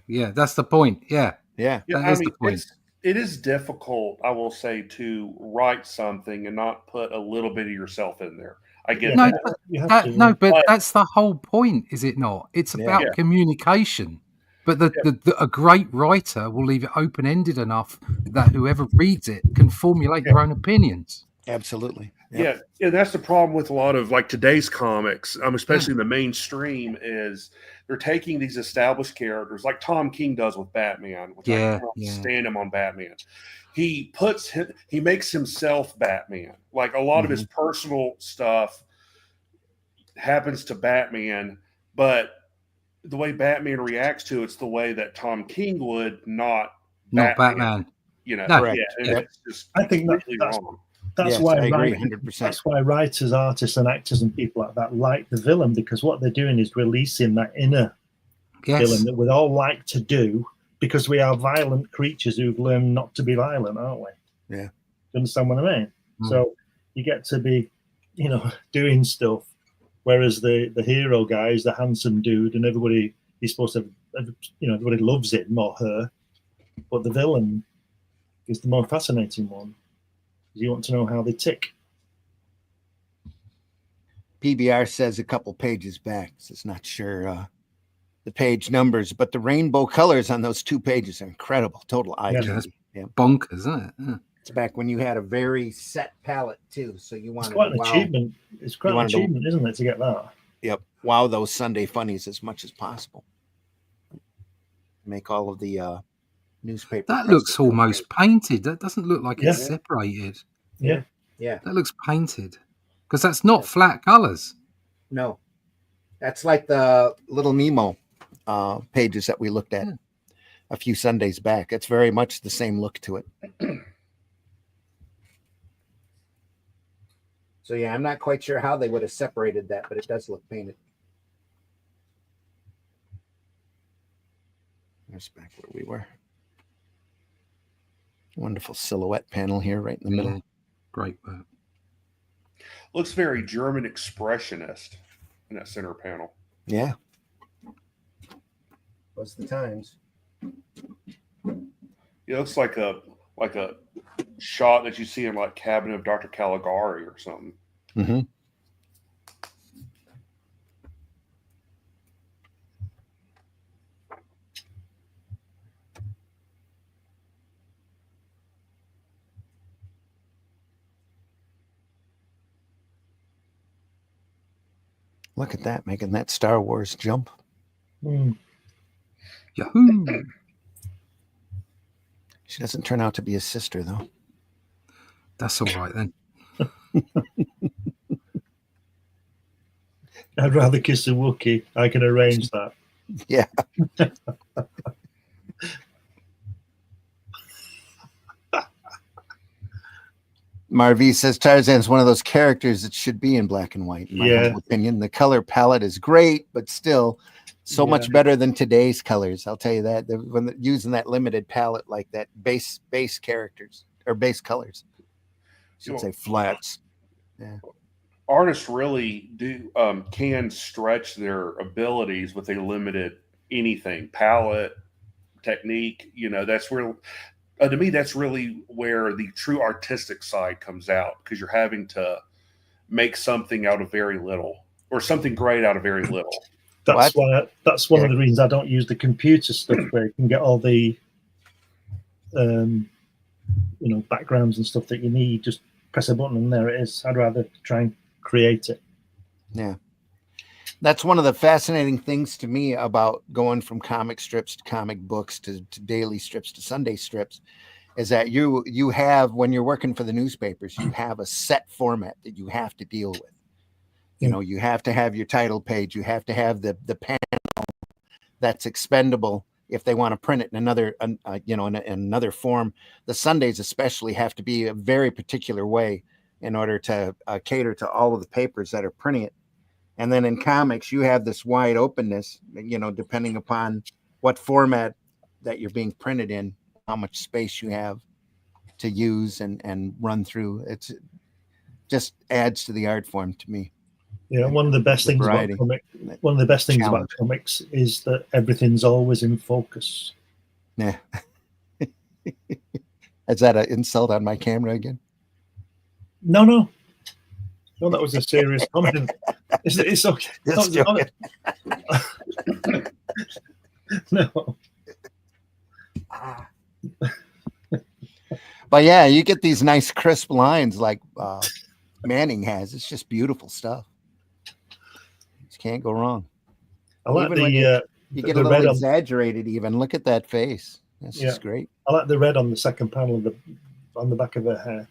Yeah, that's the point. Yeah. That is the point. It is difficult, I will say, to write something and not put a little bit of yourself in there. I get that. But that's the whole point, is it not? It's about communication. But a great writer will leave it open-ended enough that whoever reads it can formulate their own opinions. Absolutely. Yep. Yeah, and that's the problem with a lot of like today's comics, especially in the mainstream, is they're taking these established characters like Tom King does with Batman, which I can't stand him on Batman. He makes himself Batman. Like a lot of his personal stuff happens to Batman, but the way Batman reacts to it's the way that Tom King would, not Batman. It's just I think that's wrong. That's why I agree 100%. That's why writers, artists, and actors and people like that like the villain, because what they're doing is releasing that inner villain that we'd all like to do, because we are violent creatures who've learned not to be violent, aren't we? Yeah. You understand what I mean? So you get to be, doing stuff, whereas the hero guy is the handsome dude, and he's supposed to, everybody loves him or her, but the villain is the more fascinating one. You want to know how they tick. PBR says a couple pages back, so it's not sure the page numbers, but the rainbow colors on those 2 pages are incredible. Total eye candy. Bonkers, isn't it? Yeah. It's back when you had a very set palette too, so you wanted. It's quite an achievement. It's quite an achievement, isn't it, to get that? Yep. Wow, those Sunday funnies as much as possible. Make all of the newspaper. That looks almost painted. That doesn't look like it's separated. Yeah. That looks painted, because that's not flat colors. No, that's like the Little Nemo pages that we looked at a few Sundays back. It's very much the same look to it. So I'm not quite sure how they would have separated that, but it does look painted. There's back where we were. Wonderful silhouette panel here, right in the middle. Great work. Looks very German expressionist in that center panel. Yeah. Was the times. It looks like a shot that you see in like Cabinet of Dr. Caligari or something. Mm-hmm. Look at that, making that Star Wars jump. Yahoo! She doesn't turn out to be his sister, though. That's all right then. I'd rather kiss a Wookiee. I can arrange that. Yeah. Marv says Tarzan's one of those characters that should be in black and white, in my humble opinion. The color palette is great, but still so much better than today's colors. I'll tell you that. When using that limited palette like that, base characters or base colors. I should say flats. Yeah. Artists really can stretch their abilities with a limited anything, palette, technique. That's where to me, that's really where the true artistic side comes out, because you're having to make something out of very little, or something great out of very little. That's why. That's one of the reasons I don't use the computer stuff, where you can get all the, backgrounds and stuff that you need. Just press a button and there it is. I'd rather try and create it. Yeah. That's one of the fascinating things to me about going from comic strips to comic books to daily strips to Sunday strips, is that you have, when you're working for the newspapers, you have a set format that you have to deal with. You have to have your title page. You have to have the panel that's expendable if they want to print it in another, in another form. The Sundays especially have to be a very particular way in order to cater to all of the papers that are printing it. And then in comics, you have this wide openness, depending upon what format that you're being printed in, how much space you have to use and run through. It's just adds to the art form to me. Yeah, one of the best things about comics is that everything's always in focus. Yeah. Is that an insult on my camera again? No, that was a serious comment. It's okay. No. But yeah, you get these nice crisp lines like Manning has. It's just beautiful stuff. Just can't go wrong. I like even when you get a little exaggerated. Even look at that face. That's just great. I like the red on the second panel on the back of her hair.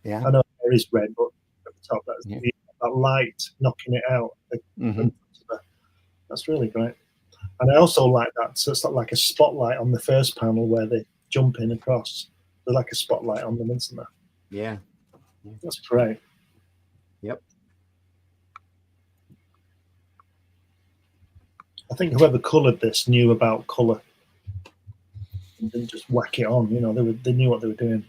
Yeah, I know hair is red, but at the top that's that light knocking it out. That's really great. And I also like that. So it's like a spotlight on the first panel where they jump in across. There's like a spotlight on them, isn't there? Yeah. That's great. Yep. I think whoever coloured this knew about colour and didn't just whack it on. They knew what they were doing.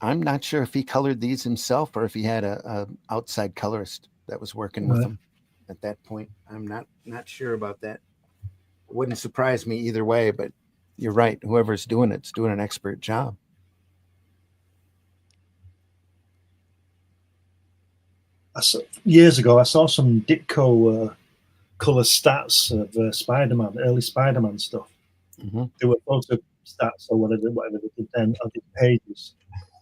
I'm not sure if he colored these himself or if he had a outside colorist that was working with him at that point. I'm not sure about that. It wouldn't surprise me either way, but you're right. Whoever's doing it's doing an expert job. Years ago, I saw some Ditko color stats of Spider-Man, early Spider-Man stuff. Mm-hmm. There were photo stats or whatever they did then on the pages.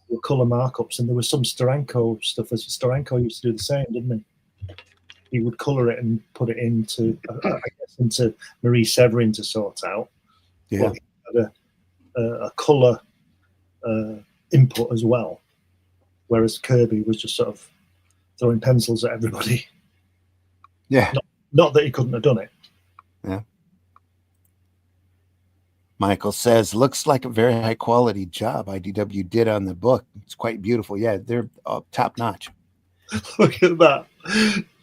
There were color markups, and there was some Steranko stuff. As Steranko used to do the same, didn't he? He would color it and put it into Marie Severin to sort out. Yeah, but he had a color input as well, whereas Kirby was just sort of throwing pencils at everybody. Yeah. Not that he couldn't have done it. Yeah. Michael says, looks like a very high quality job IDW did on the book. It's quite beautiful. Yeah, they're top notch. Look at that.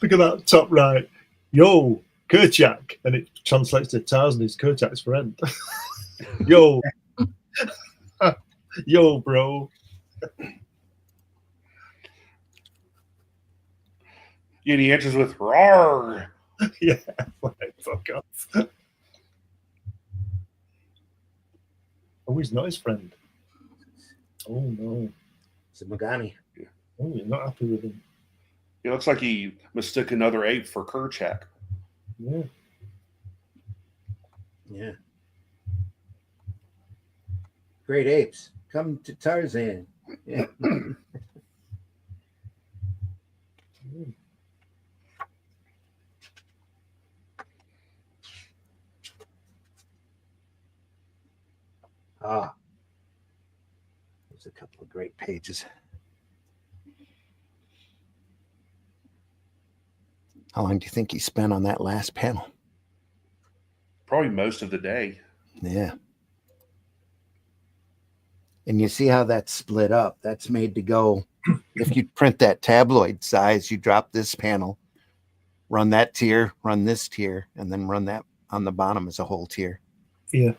Look at that top right. Yo, Kerchak, and it translates to Tarzan is Kerchak's friend. Yo, yo, bro. And he answers with "Roar." Yeah, like, fuck off. Oh, he's not his friend. Oh no. It's a Magani. Oh, you're not happy with him. It looks like he mistook another ape for Kerchak. Yeah. Yeah. Great apes, come to Tarzan. Yeah. Ah, there's a couple of great pages. How long do you think he spent on that last panel? Probably most of the day. Yeah. And you see how that's split up. That's made to go. If you print that tabloid size, you drop this panel, run that tier, run this tier, and then run that on the bottom as a whole tier. Yeah.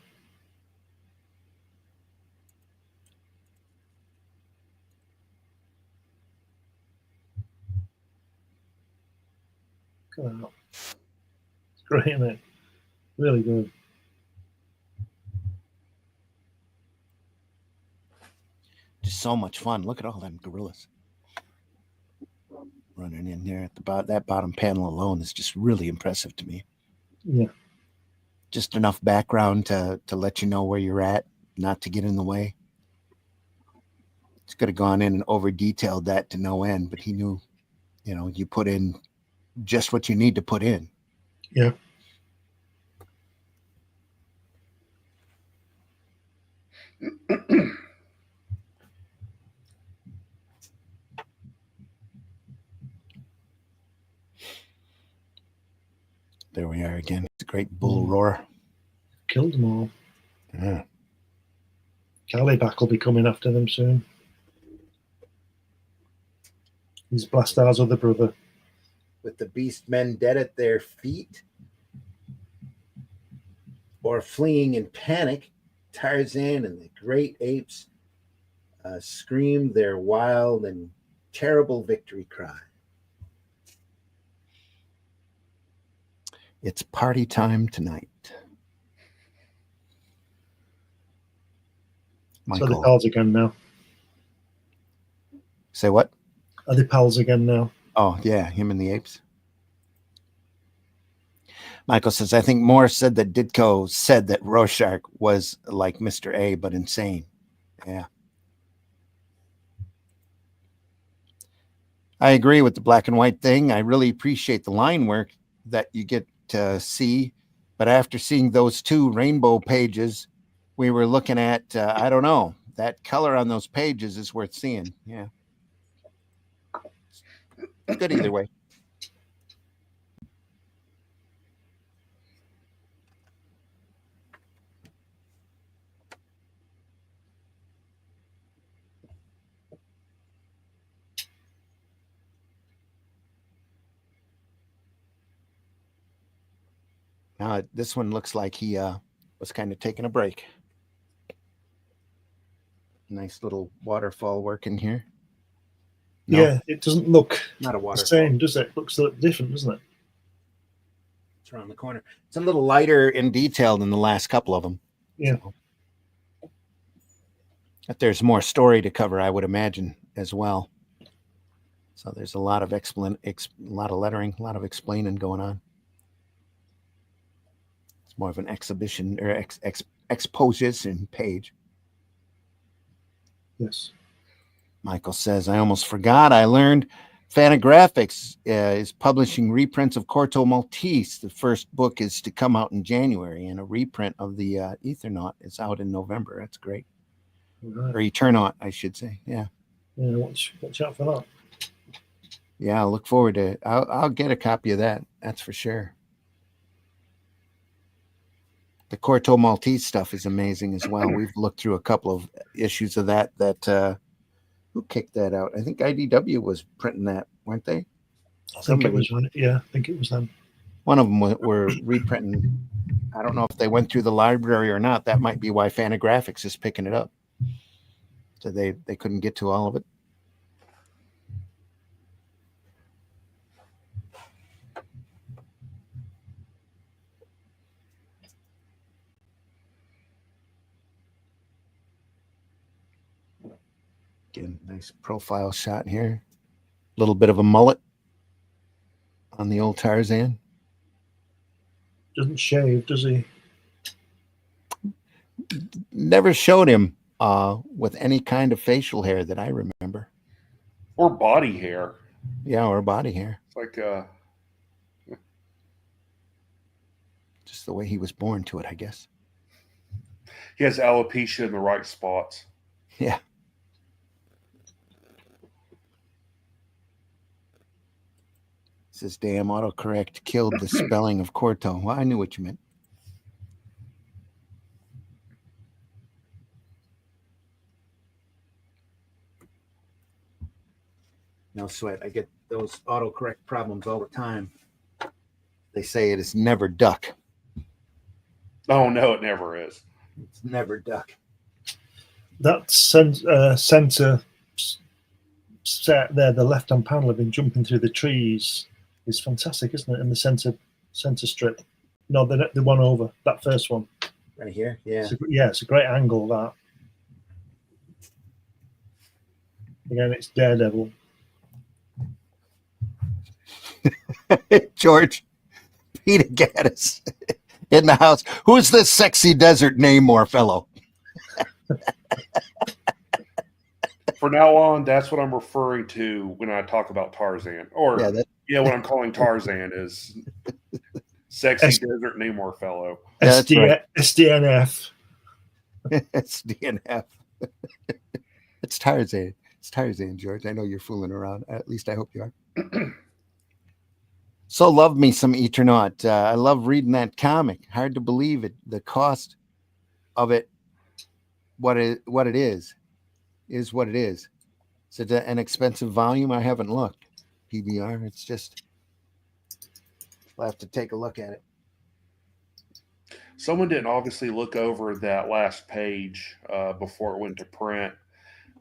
Look at that. It's great, isn't it? Really good. Just so much fun. Look at all them gorillas running in there at the bottom. That bottom panel alone is just really impressive to me. Yeah. Just enough background to let you know where you're at, not to get in the way. It's could have gone in and over detailed that to no end, but he knew, you put in just what you need to put in. Yeah. There we are again. It's a great bull roar. Killed them all. Yeah. Calibac will be coming after them soon. He's Blastar's other brother. With the beast men dead at their feet or fleeing in panic, Tarzan and the great apes scream their wild and terrible victory cry. It's party time tonight. So they're Michael, pals again now. say what? Are they pals again now? Oh, yeah, him and the apes. Michael says, I think Moore said that Ditko said that Rorschach was like Mr. A, but insane. Yeah. I agree with the black and white thing. I really appreciate the line work that you get to see. But after seeing those two rainbow pages, we were looking at, I don't know, that color on those pages is worth seeing. Yeah. It's good either way. Now, this one looks like he was kind of taking a break. Nice little waterfall work in here. No, Yeah, it doesn't look not a the waterfall. same, does it? It looks a little different, doesn't it? It's around the corner. It's a little lighter in detail than the last couple of them. Yeah. So, but there's more story to cover, I would imagine, as well. So there's a lot of a lot of lettering, a lot of explaining going on. It's more of an exhibition or exposition page. Yes. Michael says, I almost forgot. I learned Fantagraphics is publishing reprints of Corto Maltese. The first book is to come out in January, and a reprint of the Ethernaut is out in November. That's great. Right. Or Eternaut, I should say. Yeah. Yeah, watch out for that. Yeah, I'll look forward to it. I'll get a copy of that. That's for sure. The Corto Maltese stuff is amazing as well. We've looked through a couple of issues of that. Who kicked that out? I think IDW was printing that, weren't they? I think it was them. One of them were reprinting. I don't know if they went through the library or not. That might be why Fantagraphics is picking it up. So they couldn't get to all of it. Again, nice profile shot here. A little bit of a mullet on the old Tarzan. Doesn't shave, does he? Never showed him with any kind of facial hair that I remember. Or body hair. Yeah, or body hair. It's like just the way he was born to it, I guess. He has alopecia in the right spots. Yeah. Says damn autocorrect killed the spelling of Corto. Well, I knew what you meant. No sweat. I get those autocorrect problems all the time. They say it is never duck. Oh, no, it never is. It's never duck. That center set there, the left-hand panel of him jumping through the trees is fantastic, isn't it? In the center strip. No, the one over, that first one. Right here? Yeah. It's a great angle, that. Again, it's Daredevil. George, Peter Gaddis in the house. Who's this sexy desert Namor fellow? For now on, that's what I'm referring to when I talk about Tarzan. Or, what I'm calling Tarzan is sexy desert Namor fellow. Yeah, SDNF. SDNF. It's Tarzan. It's Tarzan, George. I know you're fooling around. At least I hope you are. So love me some Eternaut. I love reading that comic. Hard to believe it. The cost of it, what it is what it is. Is it an expensive volume? I haven't looked. PBR. It's just, I'll have to take a look at it. Someone didn't obviously look over that last page before it went to print.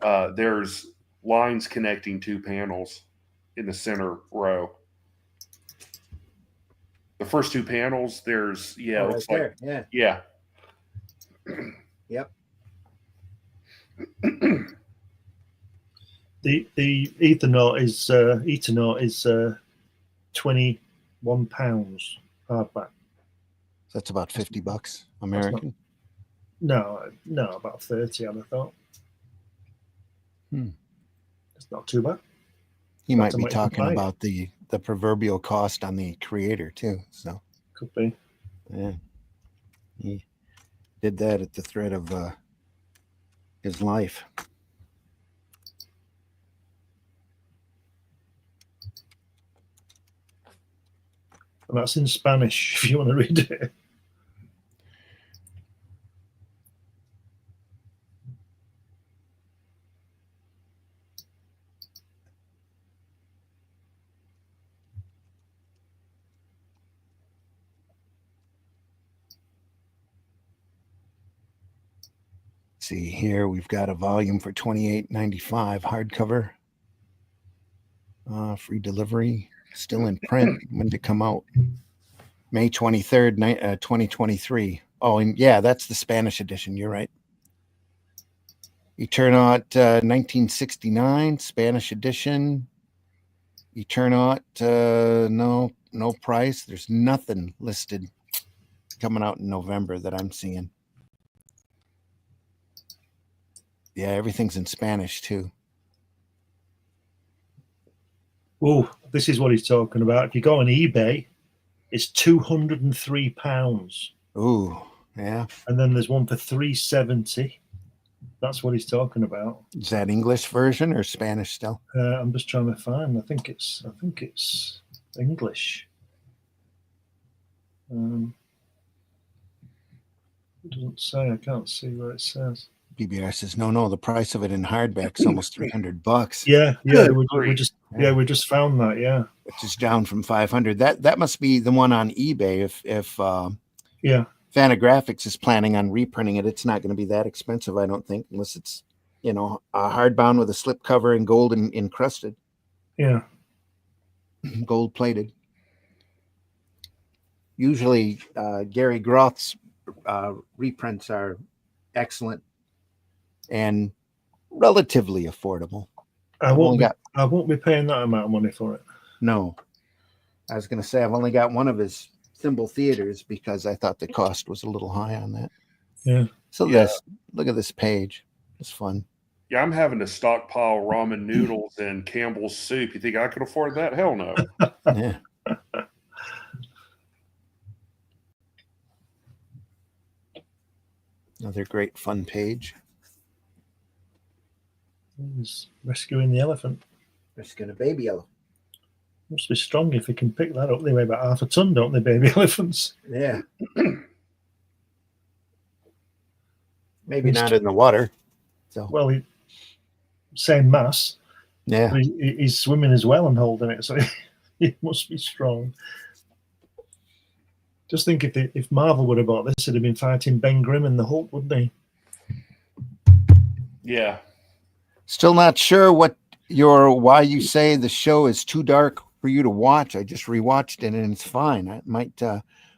There's lines connecting two panels in the center row. The first two panels, there's looks right like there. Yep. The Eternaut is £21 hardback. That's about $50 American. No, about 30. I'd have thought. It's not too bad. He might be talking about the proverbial cost on the creator too. So could be. Yeah, he did that at the threat of his life. And that's in Spanish if you want to read it. See here, we've got a volume for $28.95 hardcover. Free delivery, still in print. When did it come out? May 23rd, 2023. Oh, and yeah, that's the Spanish edition. You're right. Eternaut 1969, Spanish edition. Eternaut, no price. There's nothing listed coming out in November that I'm seeing. Yeah, everything's in Spanish too. Oh, this is what he's talking about. If you go on eBay, it's £203. Ooh, yeah. And then there's one for $370. That's what he's talking about. Is that English version or Spanish still? I'm just trying to find. I think it's English. It doesn't say. I can't see where it says. BBR says, no, the price of it in hardback is almost $300. Yeah, Good we grief. we just found that. Yeah, which is down from 500. That must be the one on eBay. If yeah, Fantagraphics is planning on reprinting it, it's not going to be that expensive, I don't think, unless it's hardbound with a slip cover and gold encrusted, yeah. gold plated. Usually, Gary Groth's reprints are excellent and relatively affordable. I won't be paying that amount of money for it. No, I was going to say I've only got one of his Thimble Theaters because I thought the cost was a little high on that. Yeah. So look at this page. It's fun. Yeah, I'm having to stockpile ramen noodles and Campbell's soup. You think I could afford that? Hell no. Yeah. Another great fun page. He's rescuing the elephant. Rescuing a baby elephant. Must be strong if he can pick that up. They weigh about half a ton, don't they, baby elephants? Yeah. Maybe not in the water. So well, same mass. Yeah. But he's swimming as well and holding it, so he must be strong. Just think if Marvel would have bought this, it'd have been fighting Ben Grimm and the Hulk, wouldn't he? Yeah. Still not sure why you say the show is too dark for you to watch. I just rewatched it and it's fine. I might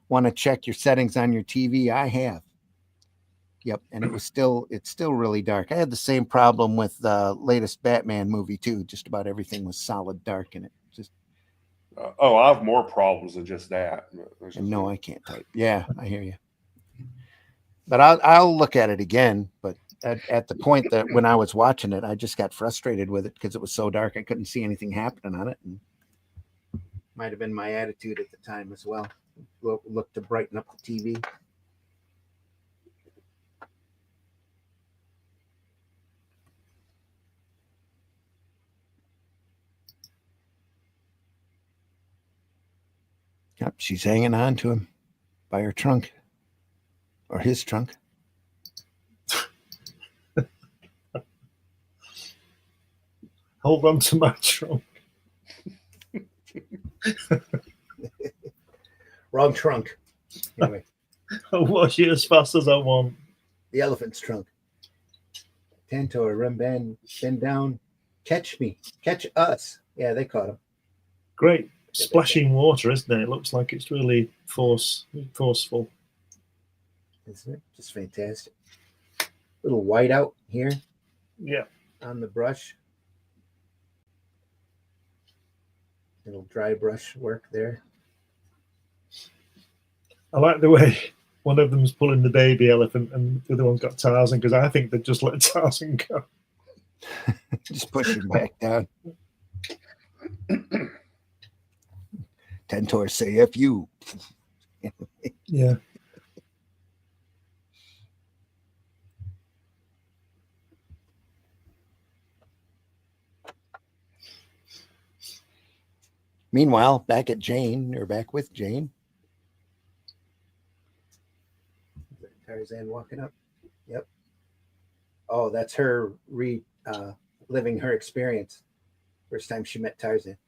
want to check your settings on your TV. I have. Yep, and it's still really dark. I had the same problem with the latest Batman movie too. Just about everything was solid dark in it. Just I have more problems than just that. no, I can't type. Yeah, I hear you. But I'll look at it again. But at the point that when I was watching it, I just got frustrated with it because it was so dark. I couldn't see anything happening on it. And might have been my attitude at the time as well. Look to brighten up the TV. Yep, she's hanging on to him by her trunk or his trunk. Hold on to my trunk. Wrong trunk. Anyway, I'll wash it as fast as I want. the elephant's trunk. Tantor, Remban, bend down, catch me, catch us. Yeah, they caught him. Great. Splashing water, isn't it? It looks like it's really forceful. Isn't it? Just fantastic. Little white out here. Yeah. On the brush. Little dry brush work there. I like the way one of them's pulling the baby elephant and the other one's got Tarzan, because I think they've just let Tarzan go. Just push him back down. Tantor, say F you. Yeah. Meanwhile, back with Jane. Tarzan walking up. Yep. Oh, that's her living her experience. First time she met Tarzan.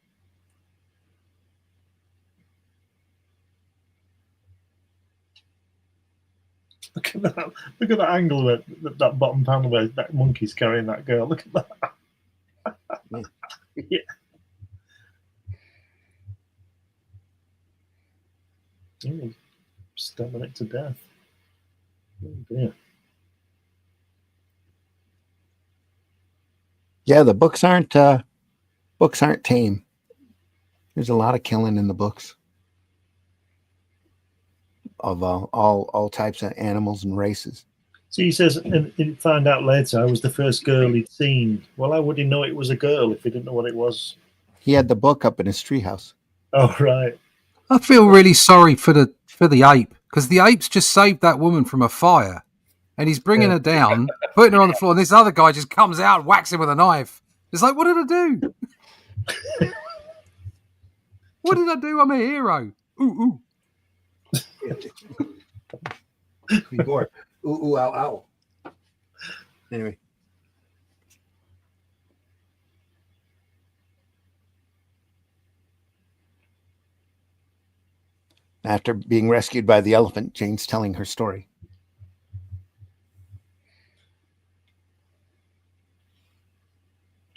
Look at that! Look at that angle that bottom panel where that monkey's carrying that girl. Look at that! Yeah. Oh, stabbing it to death. Oh dear. Yeah, the books aren't tame. There's a lot of killing in the books of all types of animals and races. So he says, and he'd find out later I was the first girl he'd seen. Well, how would he know it was a girl if he didn't know what it was? He had the book up in his treehouse. Oh, right. I feel really sorry for the ape, because the ape's just saved that woman from a fire, and he's bringing her down, putting her on the floor, and this other guy just comes out and whacks him with a knife. It's like, what did I do? What did I do? I'm a hero. Ooh, Before, ooh, ow, ow. Anyway. After being rescued by the elephant, Jane's telling her story.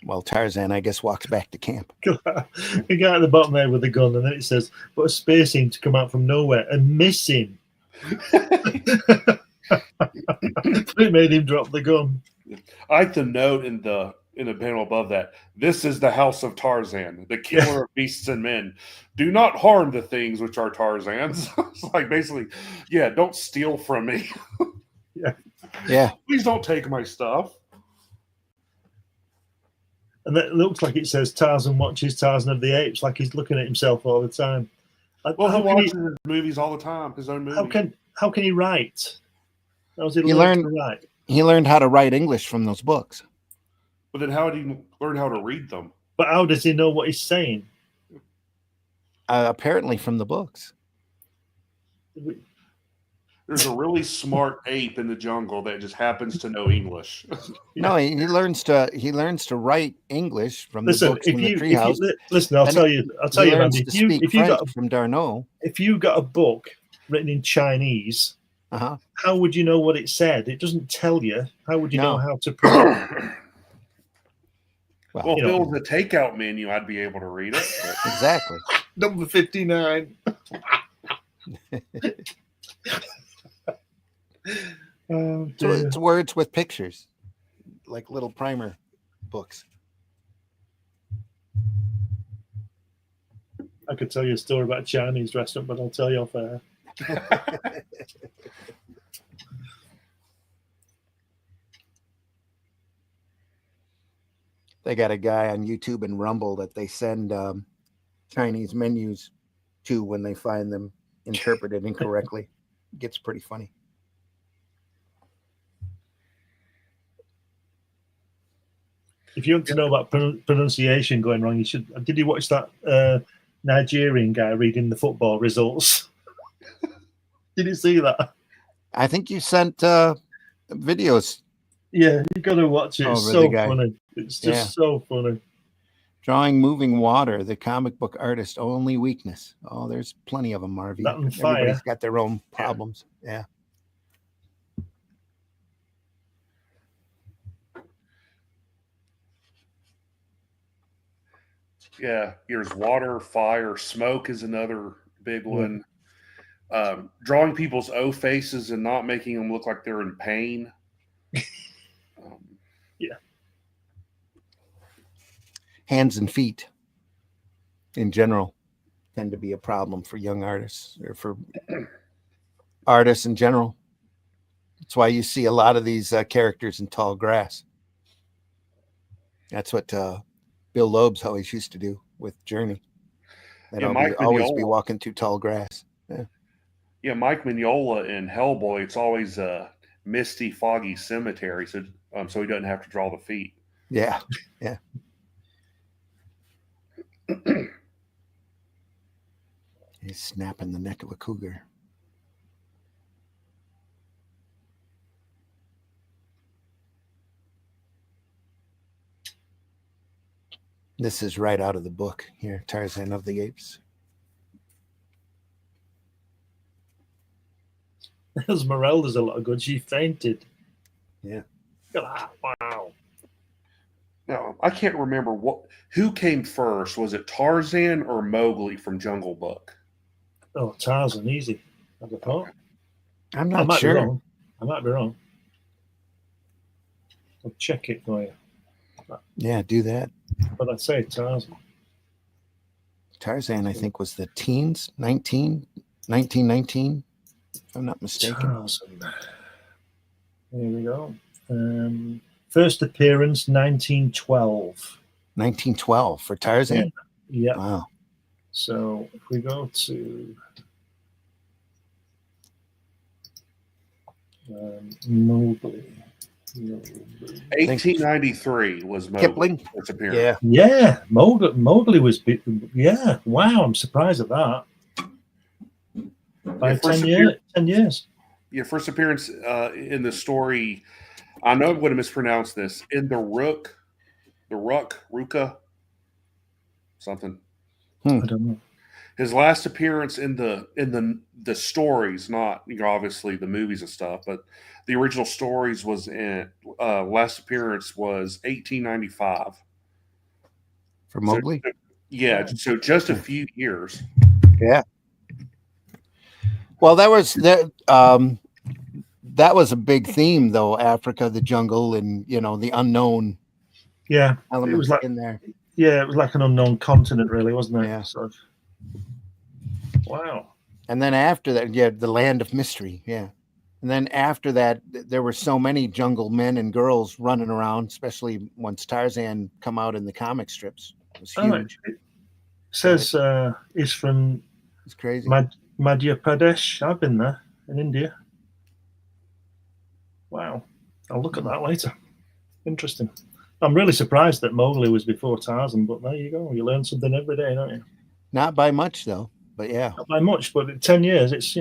Well, Tarzan, I guess, walks back to camp. The guy at the bottom there with the gun, and then it says, but a space seemed to come out from nowhere and miss him. It made him drop the gun. I like the note in the panel above that. This is the house of Tarzan, the killer of beasts and men. Do not harm the things which are Tarzan's. It's like basically, yeah, don't steal from me. Yeah. Please don't take my stuff. And it looks like it says Tarzan watches Tarzan of the Apes, like he's looking at himself all the time. Well, he watches his movies all the time, his own movies. How can he write? How does he learn to write? He learned how to write English from those books. But then how did he learn how to read them? But how does he know what he's saying? Apparently from the books. There's a really smart ape in the jungle that just happens to know English. No, he learns to write English from the books in the treehouse. Listen, I'll tell you, Randy. If you got from Darno, if you got a book written in Chinese, how would you know what it said? It doesn't tell you. How would you know how to pronounce it? Well, if it was a takeout menu, I'd be able to read it. Exactly. Number 59. So it's words with pictures, like little primer books. I could tell you a story about a Chinese restaurant, but I'll tell you off air. They got a guy on YouTube and Rumble that they send Chinese menus to when they find them interpreted incorrectly. It gets pretty funny. If you want to know about pronunciation going wrong, you should. Did you watch that Nigerian guy reading the football results? Did you see that? I think you sent videos. Yeah, you got to watch it. It's so funny. It's just so funny. Drawing moving water, the comic book artist only weakness. Oh, there's plenty of them, Marvy. That and fire. Everybody's got their own problems. Yeah. Yeah, here's water, fire, smoke is another big one. Drawing people's O faces and not making them look like they're in pain. Hands and feet in general tend to be a problem for young artists or for artists in general. That's why you see a lot of these characters in tall grass. That's what Bill Loeb's always used to do with Journey. They'd always be walking through tall grass. Yeah, Mike Mignola in Hellboy, it's always a misty, foggy cemetery, so he doesn't have to draw the feet. Yeah. He's snapping the neck of a cougar. This is right out of the book here, Tarzan of the Apes. Esmeralda's a lot of good. She fainted. Yeah. Wow. Now, I can't remember who came first. Was it Tarzan or Mowgli from Jungle Book? Oh, Tarzan, easy. I'd have thought. I'm not sure. I might be wrong. I'll check it for you. Yeah, do that. But I'd say Tarzan. Tarzan, I think, was the teens, 1919, if I'm not mistaken. Tarzan. Here we go. First appearance, 1912. 1912 for Tarzan? Yeah. Wow. So if we go to Mowgli. 1893 was Mowgli. Kipling? First appearance. Yeah. Mowgli was big. Yeah. Wow. I'm surprised at that. By 10 years. 10 years. Yeah, first appearance in the story I know I'm going to mispronounce this. In Ruka, something. I don't know. His last appearance in the stories, not obviously the movies and stuff, but the original stories was in last appearance was 1895. For Mowgli. Yeah, so just a few years. Yeah. Well, that was a big theme, though. Africa, the jungle, and the unknown. Yeah, elements it was like in there. Yeah, it was like an unknown continent, really, wasn't it? Yeah. Sort of. Wow. And then after that, the land of mystery. Yeah. And then after that, there were so many jungle men and girls running around, especially once Tarzan come out in the comic strips. It was huge. It says he's from It's crazy. Madhya Pradesh. I've been there in India. Wow. I'll look at that later. Interesting. I'm really surprised that Mowgli was before Tarzan, but there you go. You learn something every day, don't you? Not by much, though. But yeah. Not by much, but in 10 years, it's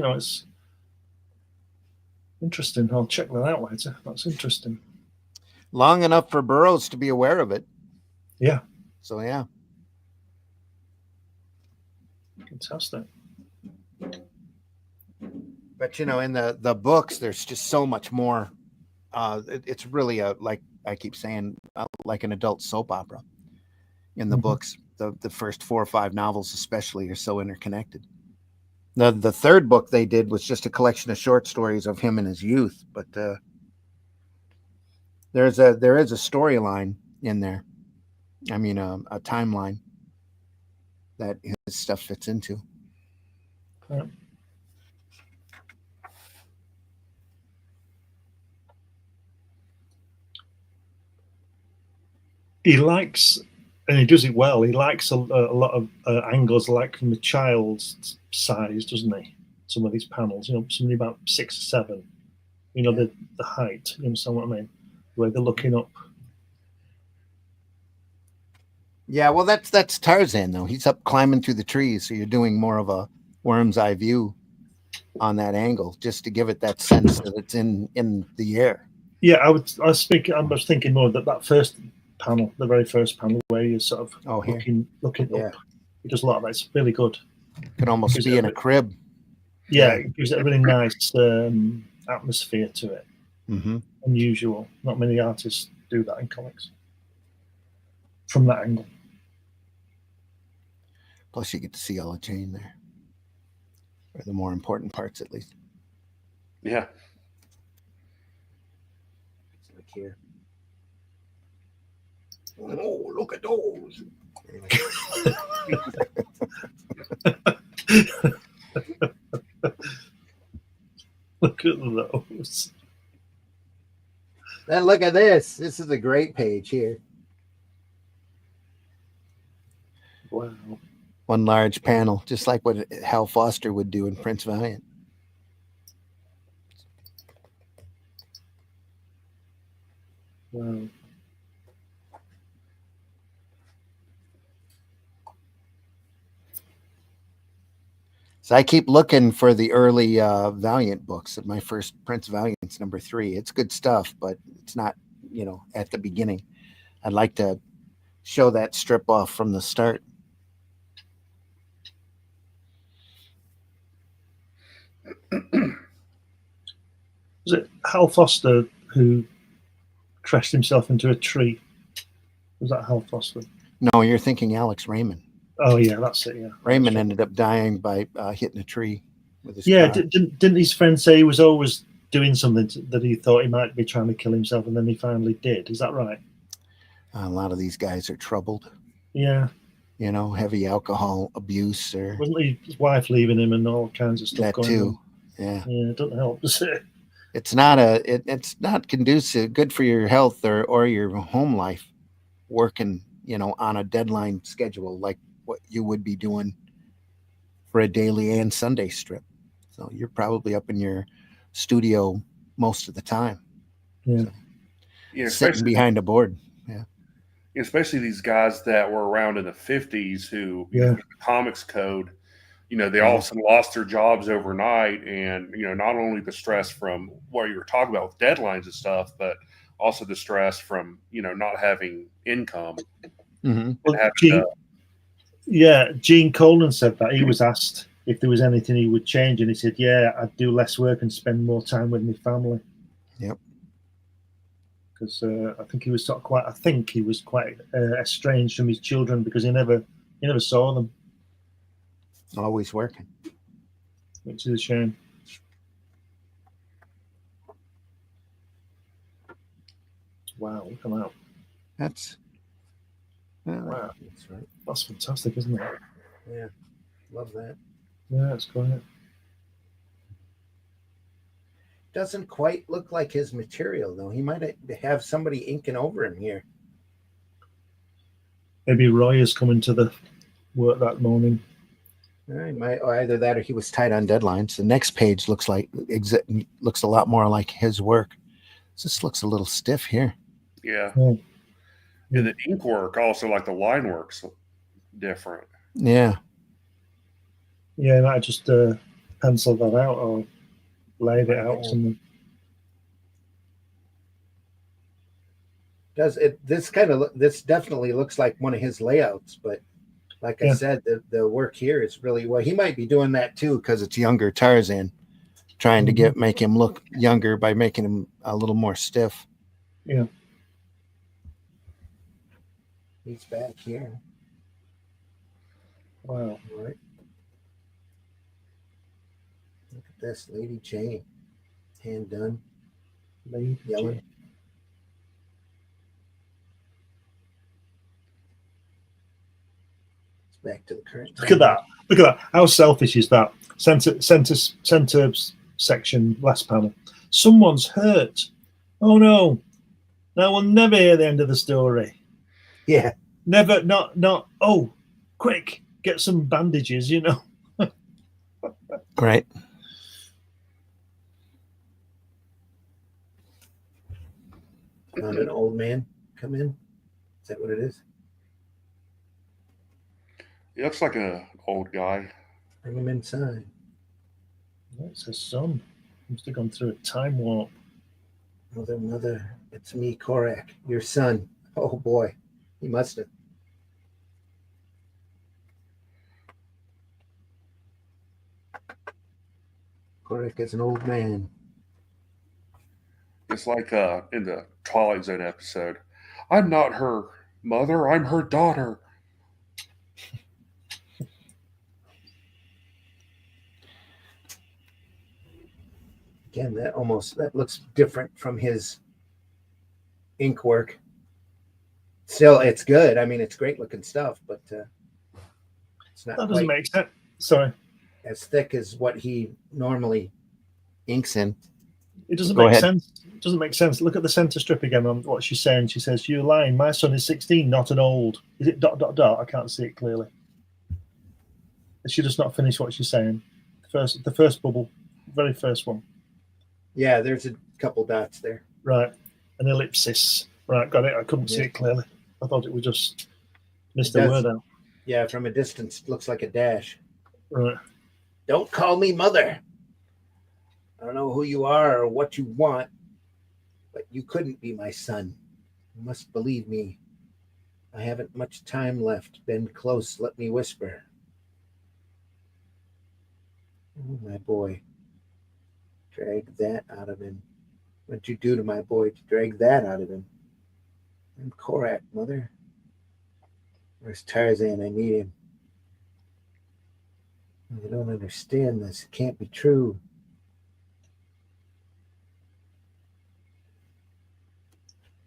interesting. I'll check that out later. That's interesting. Long enough for Burroughs to be aware of it. Yeah. So, yeah. Fantastic. But, in the books, there's just so much more. It's really like I keep saying, like an adult soap opera in the books. The first 4 or 5 novels especially are so interconnected. The third book they did was just a collection of short stories of him in his youth, but there is a storyline in there. I mean, a timeline that his stuff fits into. Yeah. He likes, and he does it well. He likes a lot of angles, like from the child's size, doesn't he? Some of these panels, something about 6 or 7. The height. You understand what I mean? Where they're looking up. Yeah, well, that's Tarzan though. He's up climbing through the trees, so you're doing more of a worm's eye view on that angle, just to give it that sense that it's in the air. Yeah, I was thinking more that first panel, the very first panel, where you're sort of looking yeah. up. He does a lot of that. It's really good. Could almost be in a crib. Yeah, it gives it a really nice atmosphere to it. Mm-hmm. Unusual. Not many artists do that in comics from that angle. Plus, you get to see all the chain there, or the more important parts, at least. Yeah. It's like here. Oh, look at those. Look at those. Then look at this. This is a great page here. Wow. One large panel, just like what Hal Foster would do in Prince Valiant. Wow. So I keep looking for the early Valiant books. My first Prince Valiant's number 3. It's good stuff, but it's not, at the beginning. I'd like to show that strip off from the start. Was it Hal Foster who crashed himself into a tree? Was that Hal Foster? No, you're thinking Alex Raymond. Oh yeah, that's it. Yeah, Raymond ended up dying by hitting a tree with his car. car. Didn't his friend say he was always doing something that he thought he might be trying to kill himself, and then he finally did? Is that right? A lot of these guys are troubled. Yeah. Heavy alcohol abuse, or wasn't his wife leaving him and all kinds of stuff that going too. on? Yeah. Yeah, it doesn't help, does it? It's not it's not conducive, good for your health or your home life, working, on a deadline schedule like what you would be doing for a daily and Sunday strip. So you're probably up in your studio most of the time. Yeah. So, sitting behind a board. Yeah. Especially these guys that were around in the 50s who, the comics code, they all of a sudden lost their jobs overnight. And, not only the stress from what you were talking about with deadlines and stuff, but also distressed from not having income. Mm-hmm. Well, Gene Colan said that he was asked if there was anything he would change, and he said, "Yeah, I'd do less work and spend more time with my family." Yep. Because I think he was quite estranged from his children because he never saw them, Always working. which is a shame. Wow, look at that. That's Wow. That's right. That's fantastic, isn't it? Yeah, love that. Yeah, it's great. Doesn't quite look like his material though. He might have somebody inking over him here. Maybe Roy is coming to the work that morning. He might, or either that or he was tight on deadlines. The next page looks a lot more like his work. This looks a little stiff here. Yeah. Oh. And the ink work also, like the line work's different. Yeah. Yeah, I might just penciled that out or laid it out somewhere. This definitely looks like one of his layouts, but like I said, the work here is really well. He might be doing that too because it's younger Tarzan, trying to make him look younger by making him a little more stiff. Yeah. He's back here. Wow. All right. Look at this, Lady Jane. Hand done. Lady Yelling. Jane. It's back to the current. Look at that. Look at that. How selfish is that? Center section, last panel. Someone's hurt. Oh no. Now we'll never hear the end of the story. Yeah. Never, not, oh, quick, get some bandages, Right. Found an old man come in. Is that what it is? He looks like an old guy. Bring him inside. It's his son. Must have gone through a time warp. Mother, it's me, Korak, your son. Oh boy, he must have. Korak is an old man. It's like in the Twilight Zone episode. I'm not her mother, I'm her daughter. Again, that looks different from his ink work. Still, it's good. I mean, it's great looking stuff, but it's not. That doesn't make sense. Sorry. As thick as what he normally inks in. It doesn't make sense. It doesn't make sense. Look at the center strip again on what she's saying. She says, "You're lying. My son is 16, not an old." Is it ... I can't see it clearly. She does not finish what she's saying. The first bubble, very first one. Yeah, there's a couple dots there. Right, an ellipsis. Right, got it. I couldn't see it clearly. I thought it was just missed the word out. Yeah, from a distance, it looks like a dash. Right. Don't call me mother. I don't know who you are or what you want, but you couldn't be my son. You must believe me. I haven't much time left. Bend close. Let me whisper. Oh, my boy. Drag that out of him. What'd you do to my boy to drag that out of him? I'm Korak, mother. Where's Tarzan? I need him. I don't understand this. It can't be true.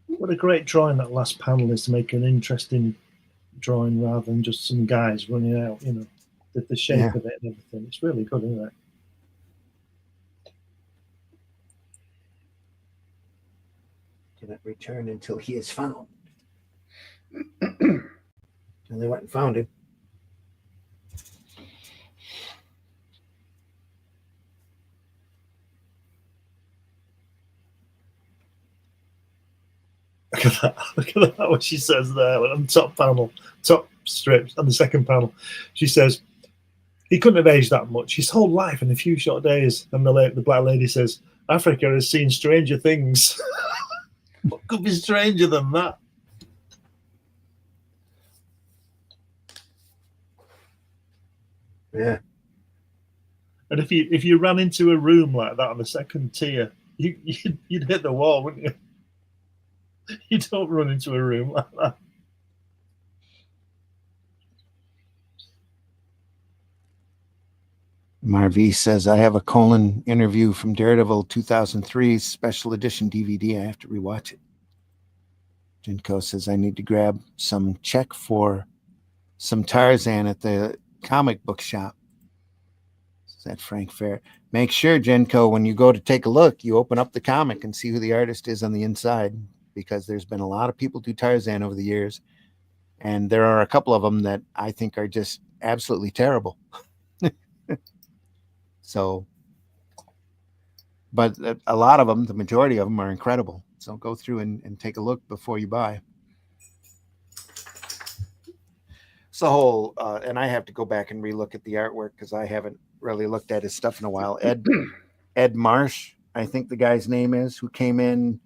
What a great drawing that last panel is, to make an interesting drawing rather than just some guys running out, the shape of it and everything. It's really good, isn't it? Cannot return until he is found. And they went and found him. Look at that. Look at that, what she says there on the top panel, top strip, on the second panel. She says, he couldn't have aged that much. His whole life in a few short days. And the black lady says, Africa has seen stranger things. What could be stranger than that? Yeah. And if you ran into a room like that on the second tier, you'd hit the wall, wouldn't you? You don't run into a room like that. Marv says, I have a colon interview from Daredevil 2003 special edition DVD. I have to rewatch it. Jinko says, I need to grab some check for some Tarzan at the comic book shop. Is that Frank Fair? Make sure, Jenko, when you go to take a look, you open up the comic and see who the artist is on the inside, because there's been a lot of people do Tarzan over the years, and there are a couple of them that I think are just absolutely terrible. So, but a lot of them, the majority of them, are incredible. So go through and take a look before you buy. It's the whole, and I have to go back and relook at the artwork because I haven't really looked at his stuff in a while. Ed Marsh, I think the guy's name is, who came in,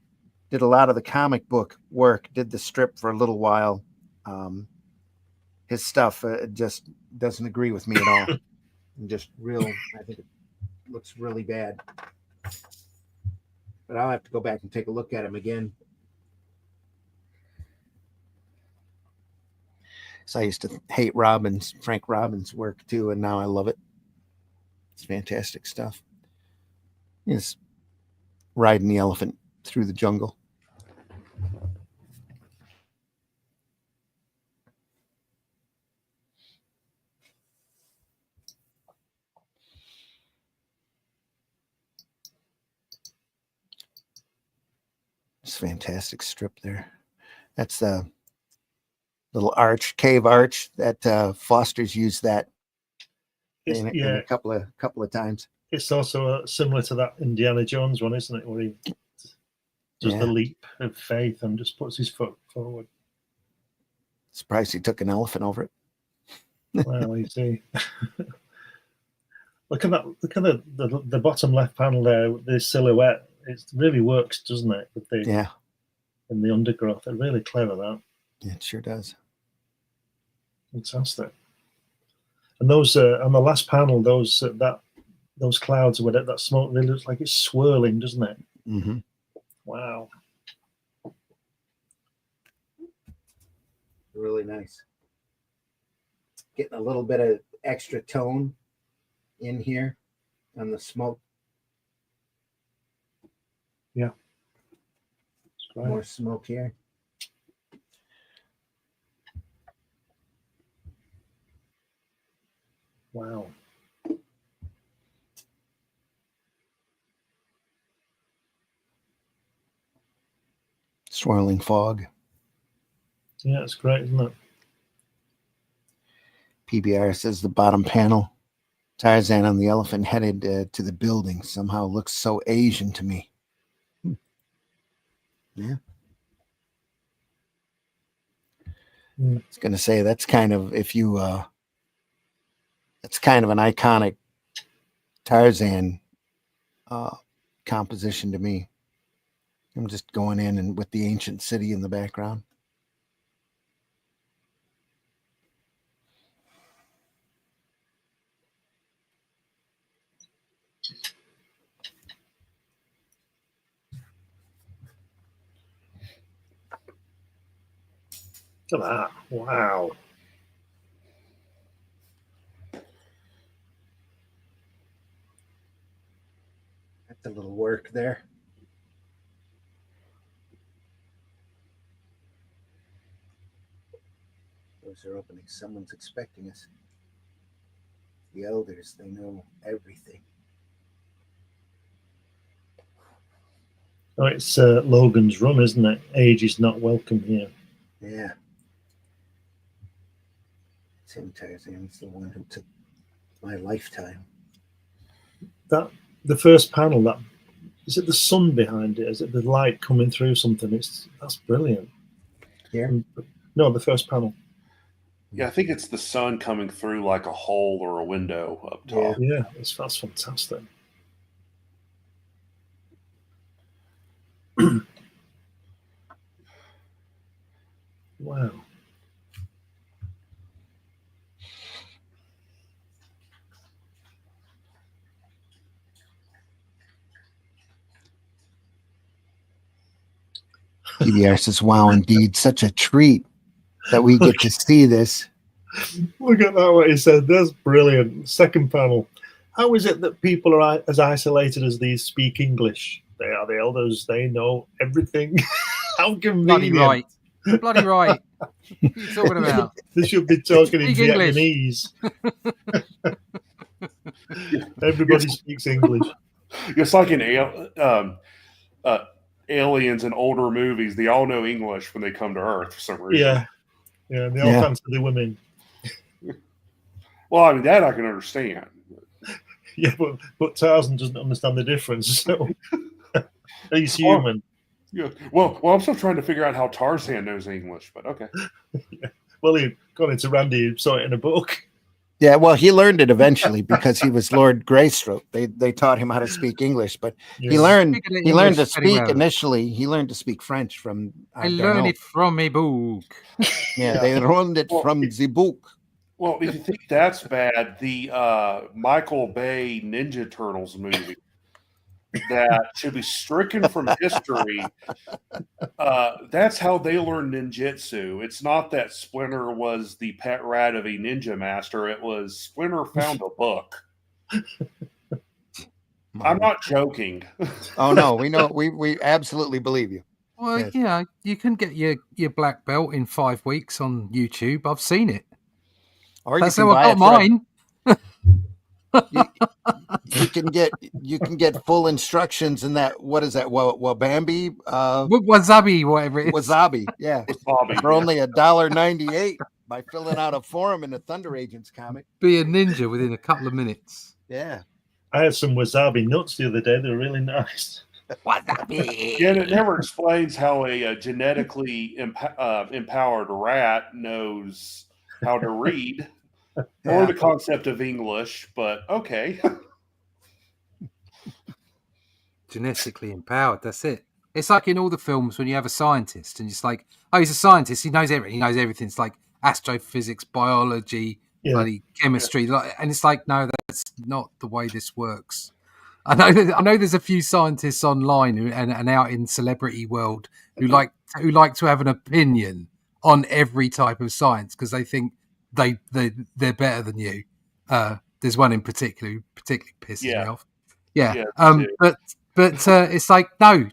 did a lot of the comic book work, did the strip for a little while. His stuff just doesn't agree with me at all. And just real, I think it looks really bad. But I'll have to go back and take a look at him again. So I used to hate Frank Robbins' work too, and now I love it. It's fantastic stuff. He's riding the elephant through the jungle. It's a fantastic strip there. That's the little cave arch that Foster's used that in a couple of times. It's also similar to that Indiana Jones one, isn't it? Where he does the leap of faith and just puts his foot forward. Surprised he took an elephant over it. Well, you see. Look at that! Look at the bottom left panel there. The silhouette. It really works, doesn't it? With the in the undergrowth. They're really clever. That. Yeah, it sure does. Fantastic. And those on the last panel, those clouds with it, that smoke really looks like it's swirling, doesn't it? Mm-hmm. Wow. Really nice. Getting a little bit of extra tone in here on the smoke. Yeah. More smoke here. Wow. Swirling fog. Yeah, it's great, isn't it? PBR says the bottom panel, Tarzan on the elephant headed to the building, somehow looks so Asian to me. Yeah. I was going to say that's kind of that's kind of an iconic Tarzan composition to me. I'm just going in and with the ancient city in the background. Look at that. Wow. That's a little work there. Doors are opening. Someone's expecting us. The elders, they know everything. Oh, it's Logan's Run, isn't it? Age is not welcome here. Yeah. Tim Tarzan's the one who took my lifetime. That the first panel, that is it the sun behind it? Is it the light coming through something? That's brilliant. Yeah. No, the first panel. Yeah, I think it's the sun coming through like a hole or a window up top. Yeah, that's fantastic. Wow. PBR says, wow, indeed, such a treat that we get to see this. Look at that, what he said. That's brilliant. Second panel. How is it that people are as isolated as these speak English? They are the elders. They know everything. How convenient. Bloody right. Bloody right. What are you talking about? They should be talking in Speak English. Vietnamese. Everybody speaks English. It's like in aliens in older movies. They all know English when they come to Earth for some reason. Yeah. Yeah, they all fancy the women. Well, I mean, that I can understand. Yeah, but Tarzan doesn't understand the difference. So he's human. Yeah. Well, I'm still trying to figure out how Tarzan knows English, but okay. Yeah. Well, he got into Randy and saw it in a book. Yeah, well, he learned it eventually because he was Lord Greystoke. They taught him how to speak English, but he learned to speak initially. He learned to speak French from. I learned it from a book. Yeah, they learned it from the book. Well, if you think that's bad, the Michael Bay Ninja Turtles movie that should be stricken from history. That's how they learned ninjutsu. It's not that Splinter was the pet rat of a ninja master. It was Splinter found a book. I'm not joking. Oh no, we know. We absolutely believe you. Well, yes. Yeah, you can get your black belt in 5 weeks on YouTube. I've seen it. Or that's how I got mine. You can get full instructions in that. What is that? Wabambi? Wasabi, whatever it is. Wasabi, yeah. Wasabi, for only $1.98 by filling out a forum in the Thunder Agents comic. Be a ninja within a couple of minutes. Yeah. I had some wasabi nuts the other day. They're really nice. Wasabi. Yeah, and it never explains how a genetically empowered rat knows how to read. Or the concept of English, but okay. Genetically empowered, that's it. It's like in all the films when you have a scientist and it's like, oh, he's a scientist, he knows everything. He knows everything. It's like astrophysics, biology, bloody chemistry. And it's like, no, that's not the way this works. I know there's a few scientists online and out in celebrity world who like to have an opinion on every type of science because they think they're better than you. There's one in particular who particularly pisses me off. Yeah. But it's like no.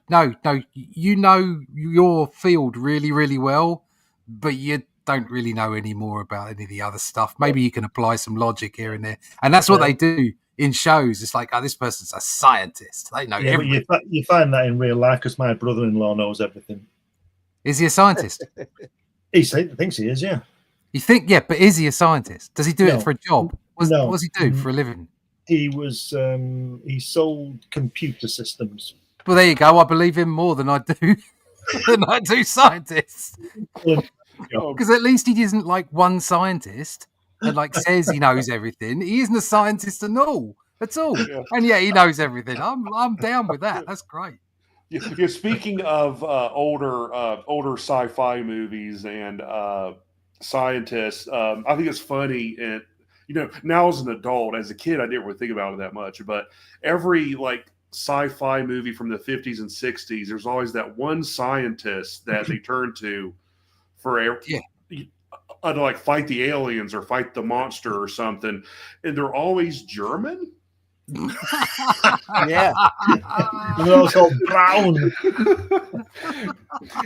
You know your field really, really well, but you don't really know any more about any of the other stuff. Maybe you can apply some logic here and there, and that's what they do in shows. It's like, oh, this person's a scientist. They know everything. But you find that in real life because my brother-in-law knows everything. Is he a scientist? He thinks he is. Yeah. You think, but is he a scientist? Does he do it for a job? What does he do for a living? He was he sold computer systems. Well, there you go. I believe him more than I do scientists. Because at least he isn't like one scientist and like says he knows everything. He isn't a scientist at all. Yeah. And he knows everything. I'm down with that. That's great. Yeah. Speaking of older sci-fi movies and scientists, I think it's funny, and now as an adult, as a kid I didn't really think about it that much, but every like sci-fi movie from the 50s and 60s, there's always that one scientist that they turn to for to like fight the aliens or fight the monster or something, and they're always German. Yeah. They're also brown.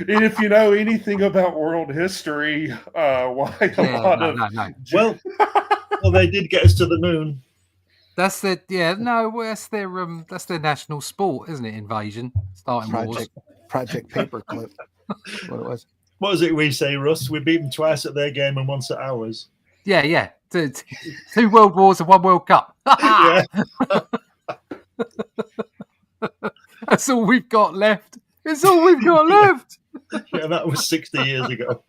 And if you know anything about world history, why a lot of well, they did get us to the moon. That's their that's their national sport, isn't it? Invasion, starting wars. Project Paperclip. What it was. What was it we say, Russ? We beat them twice at their game and once at ours. Yeah. 2 world wars and 1 World Cup. Yeah. That's all we've got left. It's all we've got left. Yeah, that was 60 years ago.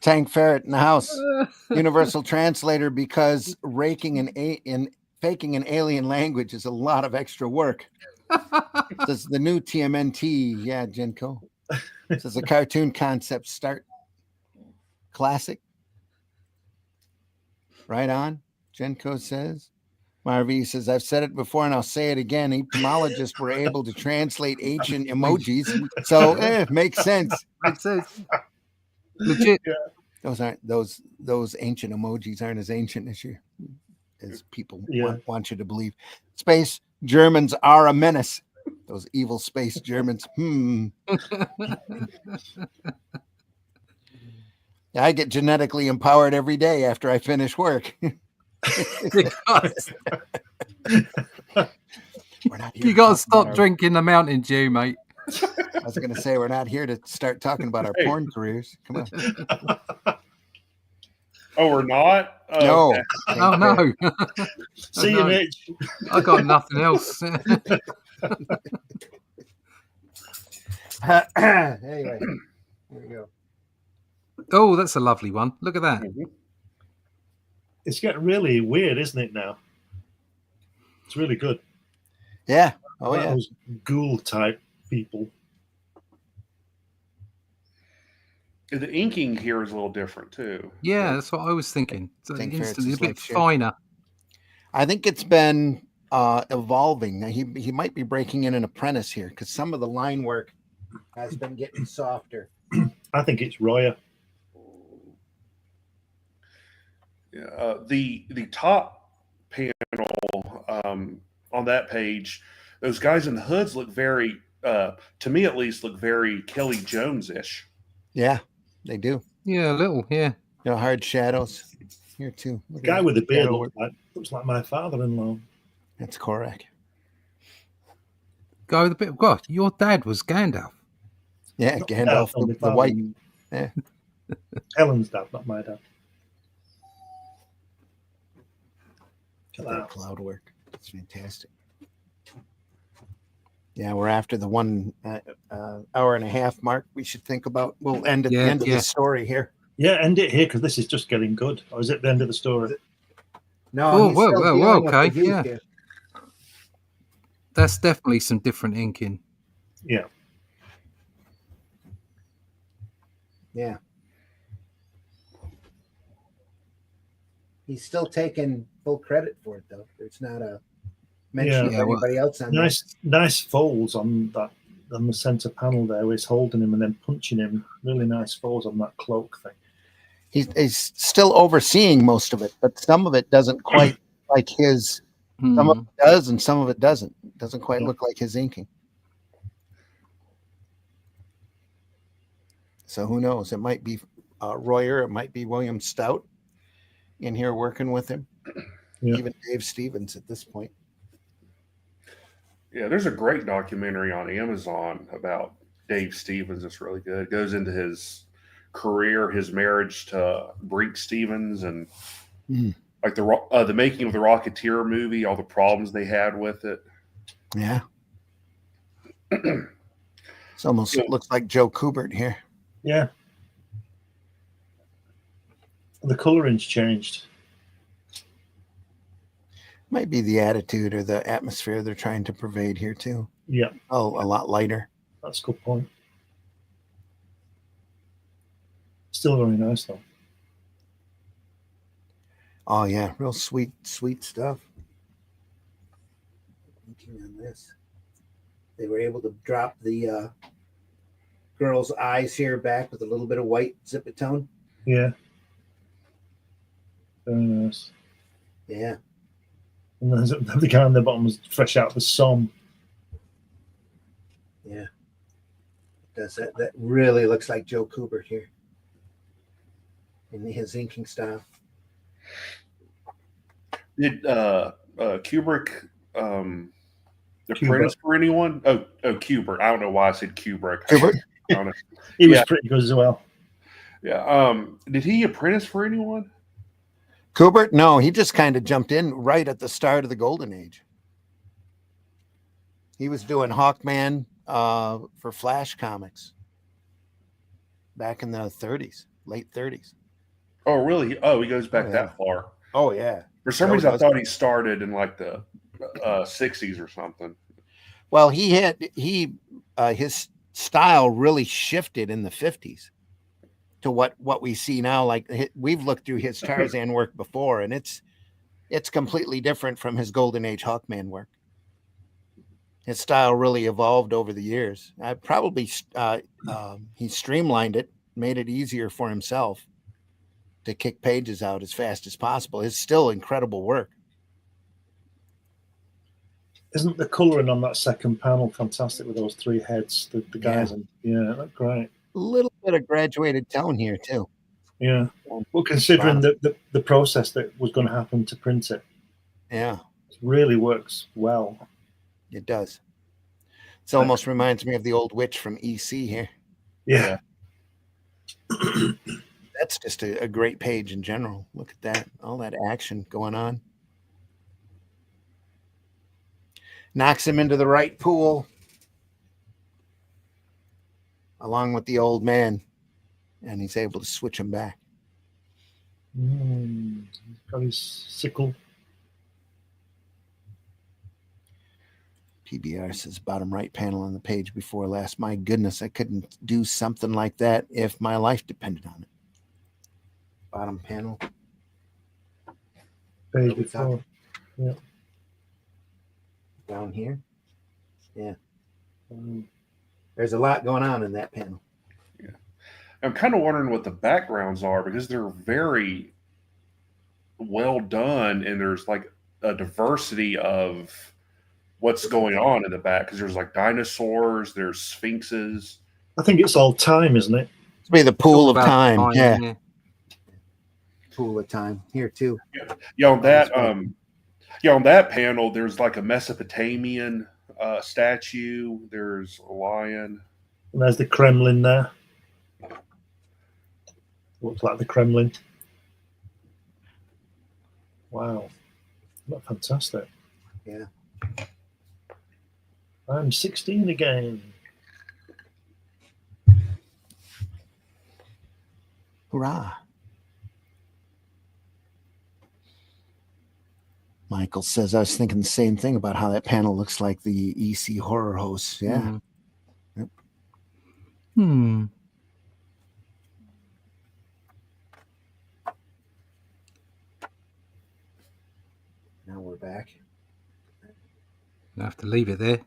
Tank Ferret in the house. Universal translator, because faking an alien language is a lot of extra work. Does the new TMNT, Jenko. This is a cartoon concept start. Classic. Right on. Genco says. Marv says, I've said it before and I'll say it again. Etymologists were able to translate ancient emojis. So makes sense. Makes sense. Legit. Yeah. Those aren't those ancient emojis aren't as ancient as people want you to believe. Space Germans are a menace. Those evil space Germans. I get genetically empowered every day after I finish work. You got to stop drinking the Mountain Dew, mate. I was going to say, we're not here to start talking about our porn careers. Come on. Oh, we're not? No. Okay. Oh, no. See you, Mitch. I got nothing else. Anyway, there we go. Oh, that's a lovely one. Look at that. It's getting really weird, isn't it, now? It's really good. Yeah. Oh, yeah. Those ghoul type people. The inking here is a little different, too. Yeah, that's what I was thinking. It's instantly a bit like finer. I think it's been evolving. He might be breaking in an apprentice here because some of the line work has been getting softer. I think it's Royer. Yeah, the top panel on that page, those guys in the hoods look very, to me at least, look very Kelly Jones-ish. Yeah, they do. Yeah, a little, yeah. You know, hard shadows here too. The guy with the beard looks like my father-in-law. That's correct. Guy with the beard. God, your dad was Gandalf. Yeah, Not Gandalf, the white. Yeah. Helen's dad, not my dad. That cloud work. It's fantastic. Yeah, we're after the 1 hour and a half mark. We should think about. We'll end at the end of the story here. Yeah, end it here because this is just getting good. Or is it the end of the story? No. Okay, yeah. Here. That's definitely some different inking. Yeah. Yeah. He's still taking full credit for it, though. There's not a mention of anybody else on nice folds on that on the center panel there where he's holding him and then punching him. Really nice folds on that cloak thing. He's still overseeing most of it, but some of it doesn't quite like his. Some of it does, and some of it doesn't. It doesn't quite look like his inking. So who knows? It might be Royer. It might be William Stout in here working with him. Yeah. Even Dave Stevens at this point. Yeah, there's a great documentary on Amazon about Dave Stevens. It's really good. It goes into his career, his marriage to Breek Stevens, and like the making of the Rocketeer movie, all the problems they had with it. Yeah. It's almost looks like Joe Kubert here. Yeah. The coloring's changed. Might be the attitude or the atmosphere they're trying to pervade here too. Yeah. Oh, a lot lighter. That's a good point. Still very nice though. Oh yeah, real sweet stuff. Looking on this, they were able to drop the girl's eyes here back with a little bit of white zip-a-tone. Yeah. Very nice. Yeah. And there's the guy on the bottom was fresh out of the Somme. Yeah. Does that really looks like Joe Kubert here in his inking style. Did Kubrick apprentice for anyone? Oh, Kubert. I don't know why I said Kubrick. Kubert? He was pretty good as well. Yeah. Did he apprentice for anyone? Kubert? No, he just kind of jumped in right at the start of the Golden Age. He was doing Hawkman for Flash Comics back in the 30s, late 30s. Oh, really? Oh, he goes back that far. Oh, yeah. For some reason, I thought he started in like the 60s or something. Well, his style really shifted in the 50s to what we see now. Like we've looked through his Tarzan work before, and it's completely different from his Golden Age Hawkman work. His style really evolved over the years. He streamlined it, made it easier for himself to kick pages out as fast as possible. It's still incredible work. Isn't the colouring on that second panel fantastic with those three heads, the guys? Yeah, that's great. A little bit of graduated tone here too. Yeah. Well, considering the process that was going to happen to print it. Yeah. It really works well. It does. It almost reminds me of the old witch from EC here. Yeah. That's just a great page in general. Look at that. All that action going on. Knocks him into the right pool along with the old man, and he's able to switch him back. He's got his sickle. PBR says bottom right panel on the page before last. My goodness, I couldn't do something like that if my life depended on it. Bottom panel. Page before. Yeah. Down here. Yeah. There's a lot going on in that panel. Yeah. I'm kind of wondering what the backgrounds are, because they're very well done, and there's like a diversity of what's going on in the back, because there's like dinosaurs, there's sphinxes. I think it's all time, isn't it? It's be the pool of time. Yeah. Pool of time here too. Yeah, on that on that panel, there's like a Mesopotamian statue. There's a lion. And there's the Kremlin there. Looks like the Kremlin. Wow. Not fantastic. Yeah. I'm 16 again. Hurrah. Michael says, I was thinking the same thing about how that panel looks like the EC horror host. Yeah. Mm-hmm. Yep. Now we're back. I have to leave it there.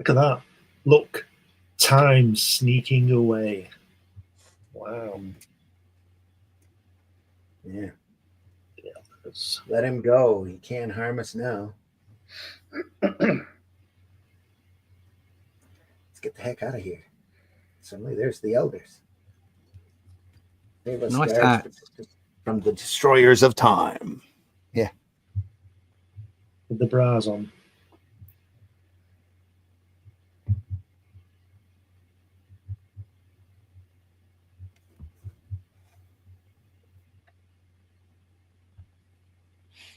Look at that. Look. Time sneaking away. Wow. Yeah. That's... Let him go. He can't harm us now. Let's get the heck out of here. Suddenly there's the elders. Nice hat. From the destroyers of time. Yeah. With the bras on.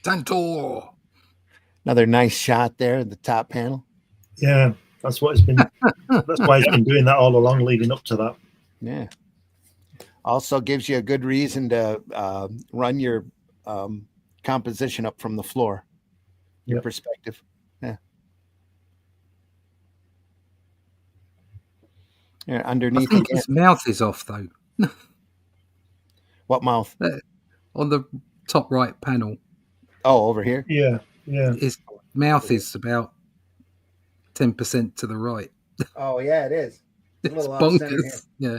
Tantor. Another nice shot there at the top panel. Yeah, that's what it's been. That's why he's been doing that all along, leading up to that. Yeah. Also gives you a good reason to run your composition up from the floor. Your perspective. Yeah. Yeah. Underneath. I think his mouth is off though. What mouth? On the top right panel. Oh, over here? Yeah, yeah. His mouth is about 10% to the right. Oh, yeah, it is. It's bonkers. Yeah.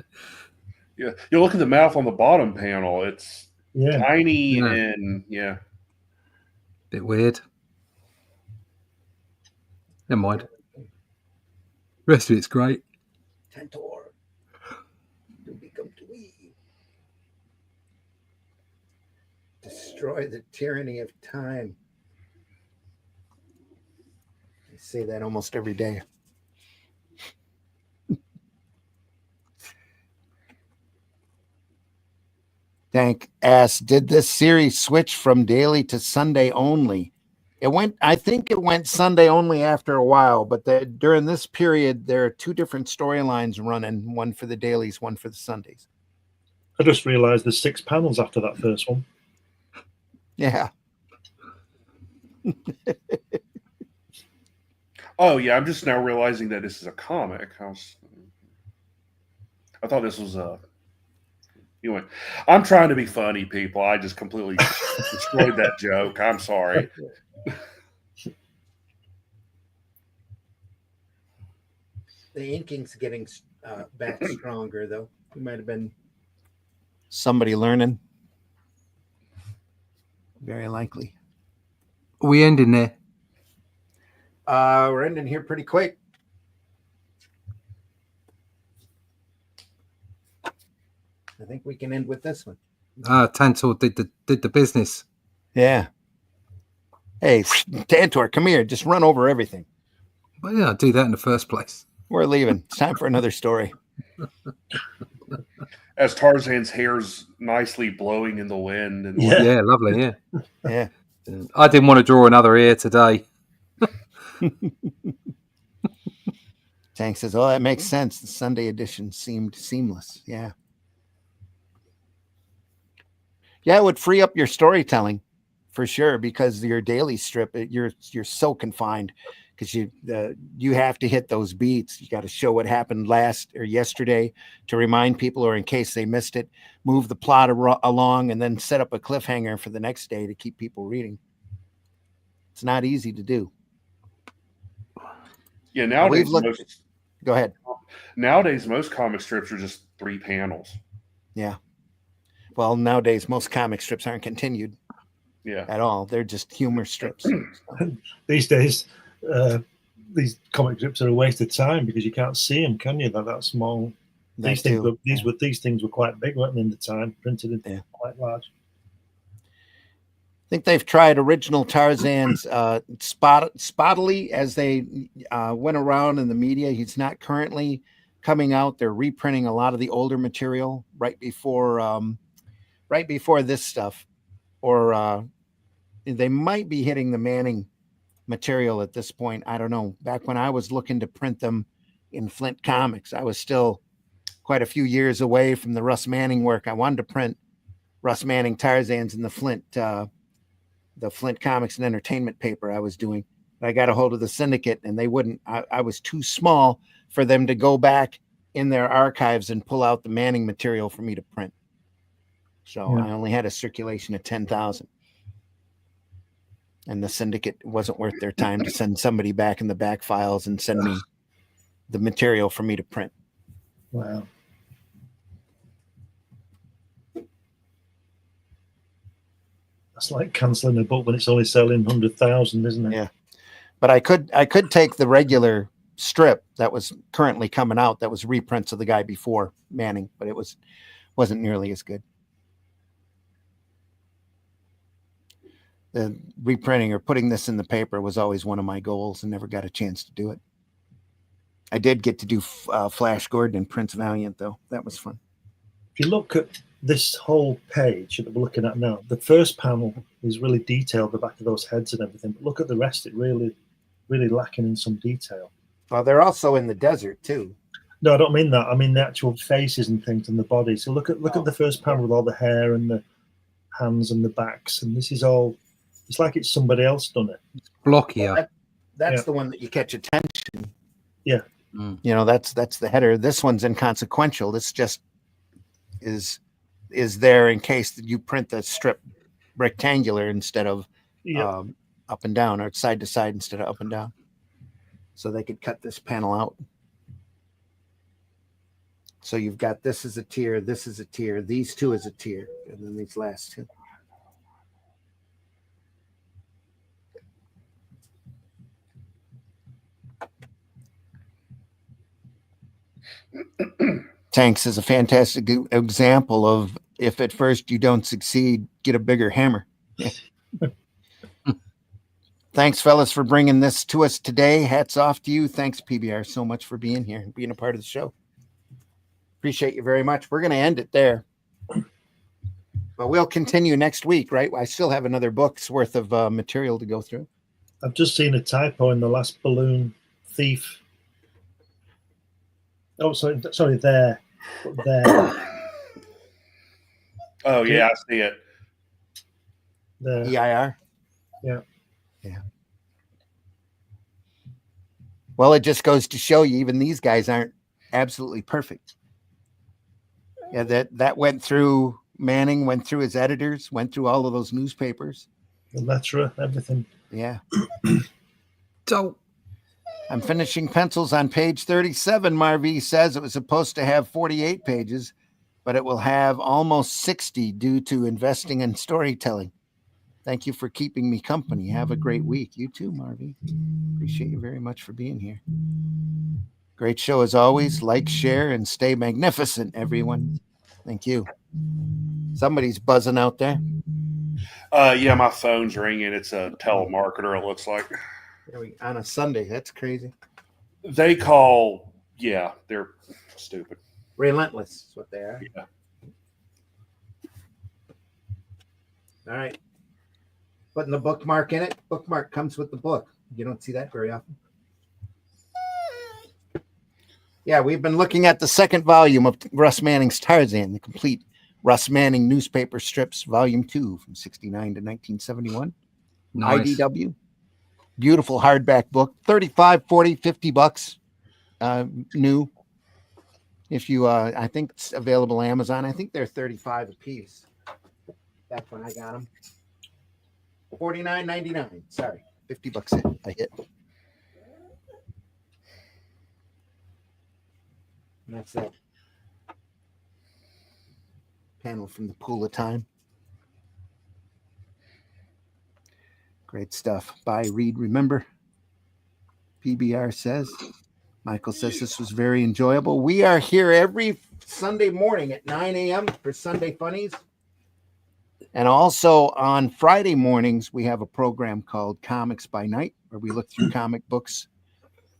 Yeah. You look at the mouth on the bottom panel. It's tiny Yeah. and Bit weird. Never mind. Rest of it's great. Tantor. To become to we. Destroy the tyranny of time. I say that almost every day. Dank asked, did this series switch from daily to Sunday only? I think it went Sunday only after a while, but during this period, there are two different storylines running, one for the dailies, one for the Sundays. I just realized there's 6 panels after that first one. Yeah. Oh yeah, I'm just now realizing that this is a comic. I thought this was a. Anyway, I'm trying to be funny, people. I just completely destroyed that joke. I'm sorry. The inking's getting back stronger, though. It might have been somebody learning. Very likely. We ending there. We're ending here pretty quick. I think we can end with this one. Tantor did the business. Yeah. Hey, Tantor, come here. Just run over everything. But yeah, I do that in the first place. We're leaving. It's time for another story. As Tarzan's hair's nicely blowing in the wind. And Yeah. Yeah, lovely. Yeah. Yeah. I didn't want to draw another ear today. Tank says, "Oh, that makes sense. The Sunday edition seemed seamless." Yeah. Yeah, it would free up your storytelling for sure, because your daily strip, you're so confined, because you have to hit those beats. You got to show what happened last or yesterday to remind people, or in case they missed it, move the plot along, and then set up a cliffhanger for the next day to keep people reading. It's not easy to do. Yeah, nowadays Go ahead. Nowadays, most comic strips are just 3 panels. Yeah. Well, nowadays most comic strips aren't continued. Yeah. At all. They're just humor strips. These days, these comic strips are a waste of time because you can't see them, can you? That small. These things were quite big, weren't they, in the time, printed in quite large. I think they've tried original Tarzan's spottily as they went around in the media. He's not currently coming out. They're reprinting a lot of the older material right before this stuff, or they might be hitting the Manning material at this point. I don't know. Back when I was looking to print them in Flint Comics, I was still quite a few years away from the Russ Manning work. I wanted to print Russ Manning Tarzans in the Flint Comics and Entertainment paper I was doing. I got a hold of the syndicate, and they wouldn't. I was too small for them to go back in their archives and pull out the Manning material for me to print. So I only had a circulation of 10,000. And the syndicate wasn't worth their time to send somebody back in the back files and send me the material for me to print. Wow. That's like cancelling a book when it's only selling 100,000, isn't it? Yeah. But I could take the regular strip that was currently coming out that was reprints of the guy before Manning, but it wasn't nearly as good. The reprinting or putting this in the paper was always one of my goals, and never got a chance to do it. I did get to do Flash Gordon and Prince Valiant, though. That was fun. If you look at this whole page that we're looking at now, the first panel is really detailed, the back of those heads and everything. But look at the rest; it really lacking in some detail. Well, they're also in the desert too. No, I don't mean that. I mean the actual faces and things and the body. So look at the first panel with all the hair and the hands and the backs, and this is all. It's like it's somebody else done it. It's blockier. Well, that's the one that you catch attention. Yeah. You know, that's the header. This one's inconsequential. This just is there in case that you print the strip rectangular instead of up and down, or side to side instead of up and down. So they could cut this panel out. So you've got this is a tier, this is a tier, these two is a tier, and then these last two. Tanks is a fantastic example of, if at first you don't succeed, get a bigger hammer. Yeah. Thanks, fellas, for bringing this to us today. Hats off to you. Thanks, PBR, so much for being here and being a part of the show. Appreciate you very much. We're going to end it there. But we'll continue next week, right? I still have another book's worth of material to go through. I've just seen a typo in the last balloon thief. Oh, sorry, there. Oh, yeah, I see it. There. EIR? Yeah. Yeah. Well, it just goes to show you, even these guys aren't absolutely perfect. Yeah, that went through Manning, went through his editors, went through all of those newspapers. The letter, everything. Yeah. So I'm finishing pencils on page 37. Marv says it was supposed to have 48 pages, but it will have almost 60 due to investing in storytelling. Thank you for keeping me company. Have a great week. You too, Marvy. Appreciate you very much for being here. Great show as always. Like, share, and stay magnificent, everyone. Thank you. Somebody's buzzing out there. Yeah, my phone's ringing. It's a telemarketer, it looks like. On a Sunday. That's crazy. They call, yeah, they're stupid. Relentless is what they are. Yeah. All right. Putting the bookmark in it. Bookmark comes with the book. You don't see that very often. Yeah, we've been looking at the second volume of Russ Manning's Tarzan, the complete Russ Manning newspaper strips, volume 2 from 69 to 1971. nice. IDW. Beautiful hardback book. 35, 40, 50 bucks new. If you, I think it's available on Amazon. I think they're 35 a piece. That's when I got them. $49.99. Sorry, 50 bucks I hit. And that's that panel from the Pool of Time. Great stuff. Buy, read, remember. PBR says. Michael says this was very enjoyable. We are here every Sunday morning at 9 a.m. for Sunday Funnies. And also on Friday mornings, we have a program called Comics by Night, where we look through comic books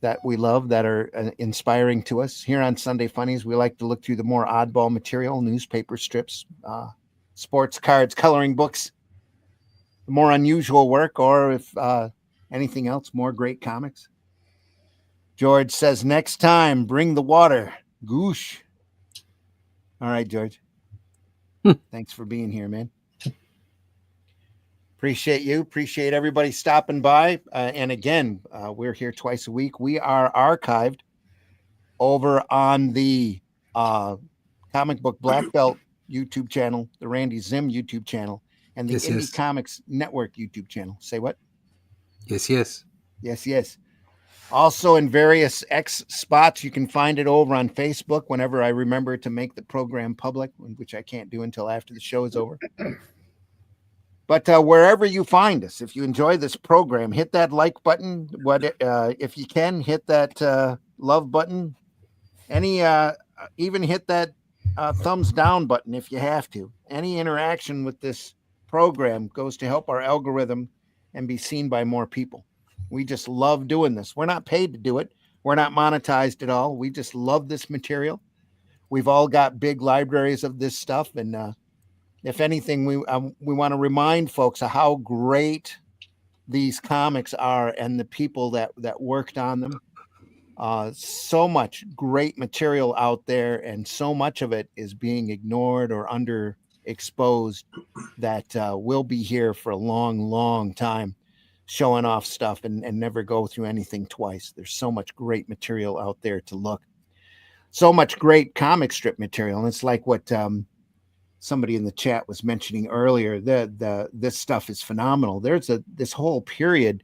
that we love, that are inspiring to us. Here on Sunday Funnies, we like to look through the more oddball material, newspaper strips, sports cards, coloring books, the more unusual work, or if anything else, more great comics. George says, next time, bring the water. Goosh. All right, George. Thanks for being here, man. Appreciate you. Appreciate everybody stopping by. And again, we're here twice a week. We are archived over on the Comic Book Black Belt YouTube channel, the Randy Zim YouTube channel, and the Indie Comics Network YouTube channel. Say what? Yes. Yes. Also in various X spots. You can find it over on Facebook whenever I remember to make the program public, which I can't do until after the show is over. But wherever you find us, if you enjoy this program, hit that like button. If you can, hit that love button. Even hit that thumbs down button if you have to. Any interaction with this program goes to help our algorithm and be seen by more people. We just love doing this. We're not paid to do it. We're not monetized at all. We just love this material. We've all got big libraries of this stuff, and if anything, we want to remind folks of how great these comics are and the people that worked on them. So much great material out there, and so much of it is being ignored or underexposed that we'll be here for a long, long time showing off stuff and never go through anything twice. There's so much great material out there to look. So much great comic strip material. And it's like what somebody in the chat was mentioning earlier. This stuff is phenomenal. There's this whole period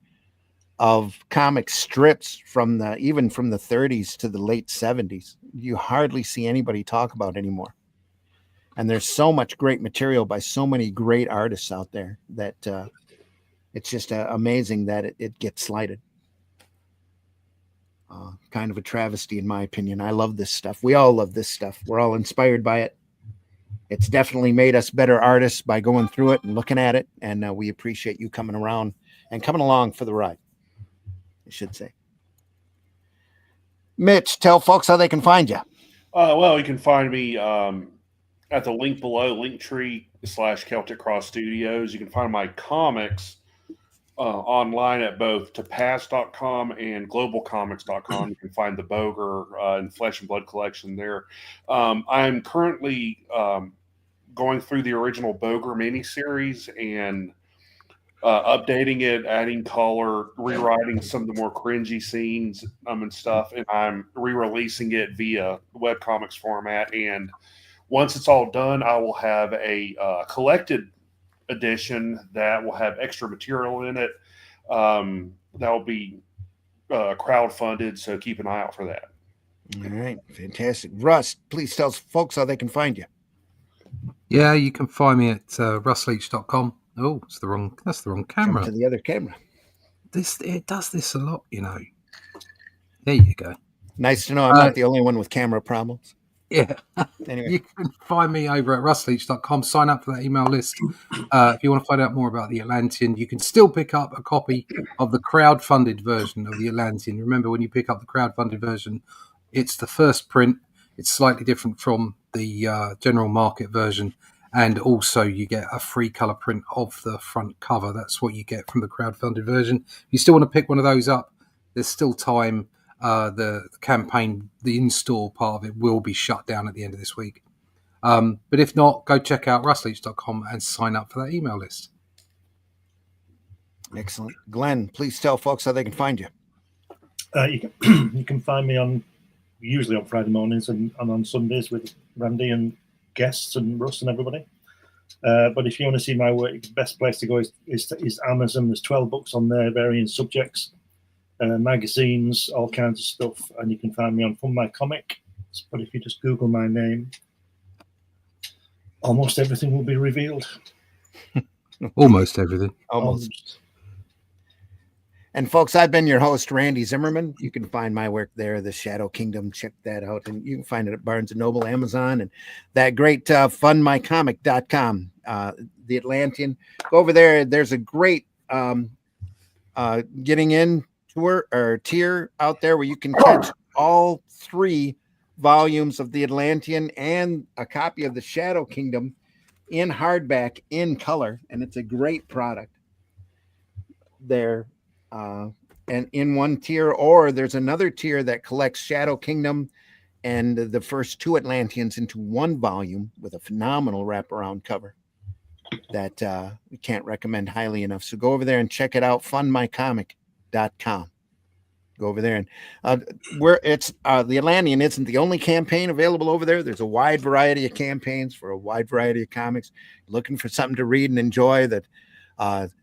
of comic strips even from the 30s to the late 70s. You hardly see anybody talk about anymore. And there's so much great material by so many great artists out there that it's just amazing that it gets slighted. Kind of a travesty, in my opinion. I love this stuff. We all love this stuff. We're all inspired by it. It's definitely made us better artists by going through it and looking at it. And we appreciate you coming around and coming along for the ride, I should say. Mitch, tell folks how they can find you. Well, you can find me at the link below, Linktree/Celtic Cross Studios. You can find my comics online at both tapass.com and globalcomics.com. You can find the Boger and Flesh and Blood collection there. I'm currently going through the original Boger miniseries, and updating it, adding color, rewriting some of the more cringy scenes and stuff, and I'm re-releasing it via webcomics format. And once it's all done, I will have a collected edition that will have extra material in it. That will be crowdfunded, so keep an eye out for that. All right, fantastic. Russ, please tell folks how they can find you. Yeah, you can find me at russleach.com. Oh, that's the wrong camera. Jump to the other camera. It does this a lot, you know. There you go. Nice to know I'm not the only one with camera problems. Yeah. Anyway. You can find me over at russleach.com. Sign up for that email list. If you want to find out more about the Atlantean, you can still pick up a copy of the crowd-funded version of the Atlantean. Remember, when you pick up the crowd-funded version, it's the first print. It's slightly different from the general market version. And also you get a free colour print of the front cover. That's what you get from the crowd-funded version. If you still want to pick one of those up, there's still time. The campaign, the in-store part of it will be shut down at the end of this week. But if not, go check out russleach.com and sign up for that email list. Excellent. Glenn, please tell folks how they can find you. You can find me usually on Friday mornings and on Sundays with Randy and guests and Russ and everybody. But if you want to see my work, the best place to go is Amazon. There's 12 books on there, varying subjects, magazines, all kinds of stuff. And you can find me on Fun My Comic. But if you just Google my name, almost everything will be revealed. Almost everything. Almost. And folks, I've been your host, Randy Zimmerman. You can find my work there, The Shadow Kingdom. Check that out. And you can find it at Barnes & Noble, Amazon, and that great funmycomic.com, The Atlantean. Go over there. There's a great getting in tour or tier out there where you can catch all 3 volumes of The Atlantean and a copy of The Shadow Kingdom in hardback in color. And it's a great product there. And in one tier, or there's another tier that collects Shadow Kingdom and the first 2 Atlanteans into one volume with a phenomenal wraparound cover that we can't recommend highly enough. So go over there and check it out, funmycomic.com. Go over there, and the Atlantean isn't the only campaign available over there. There's a wide variety of campaigns for a wide variety of comics. Looking for something to read and enjoy that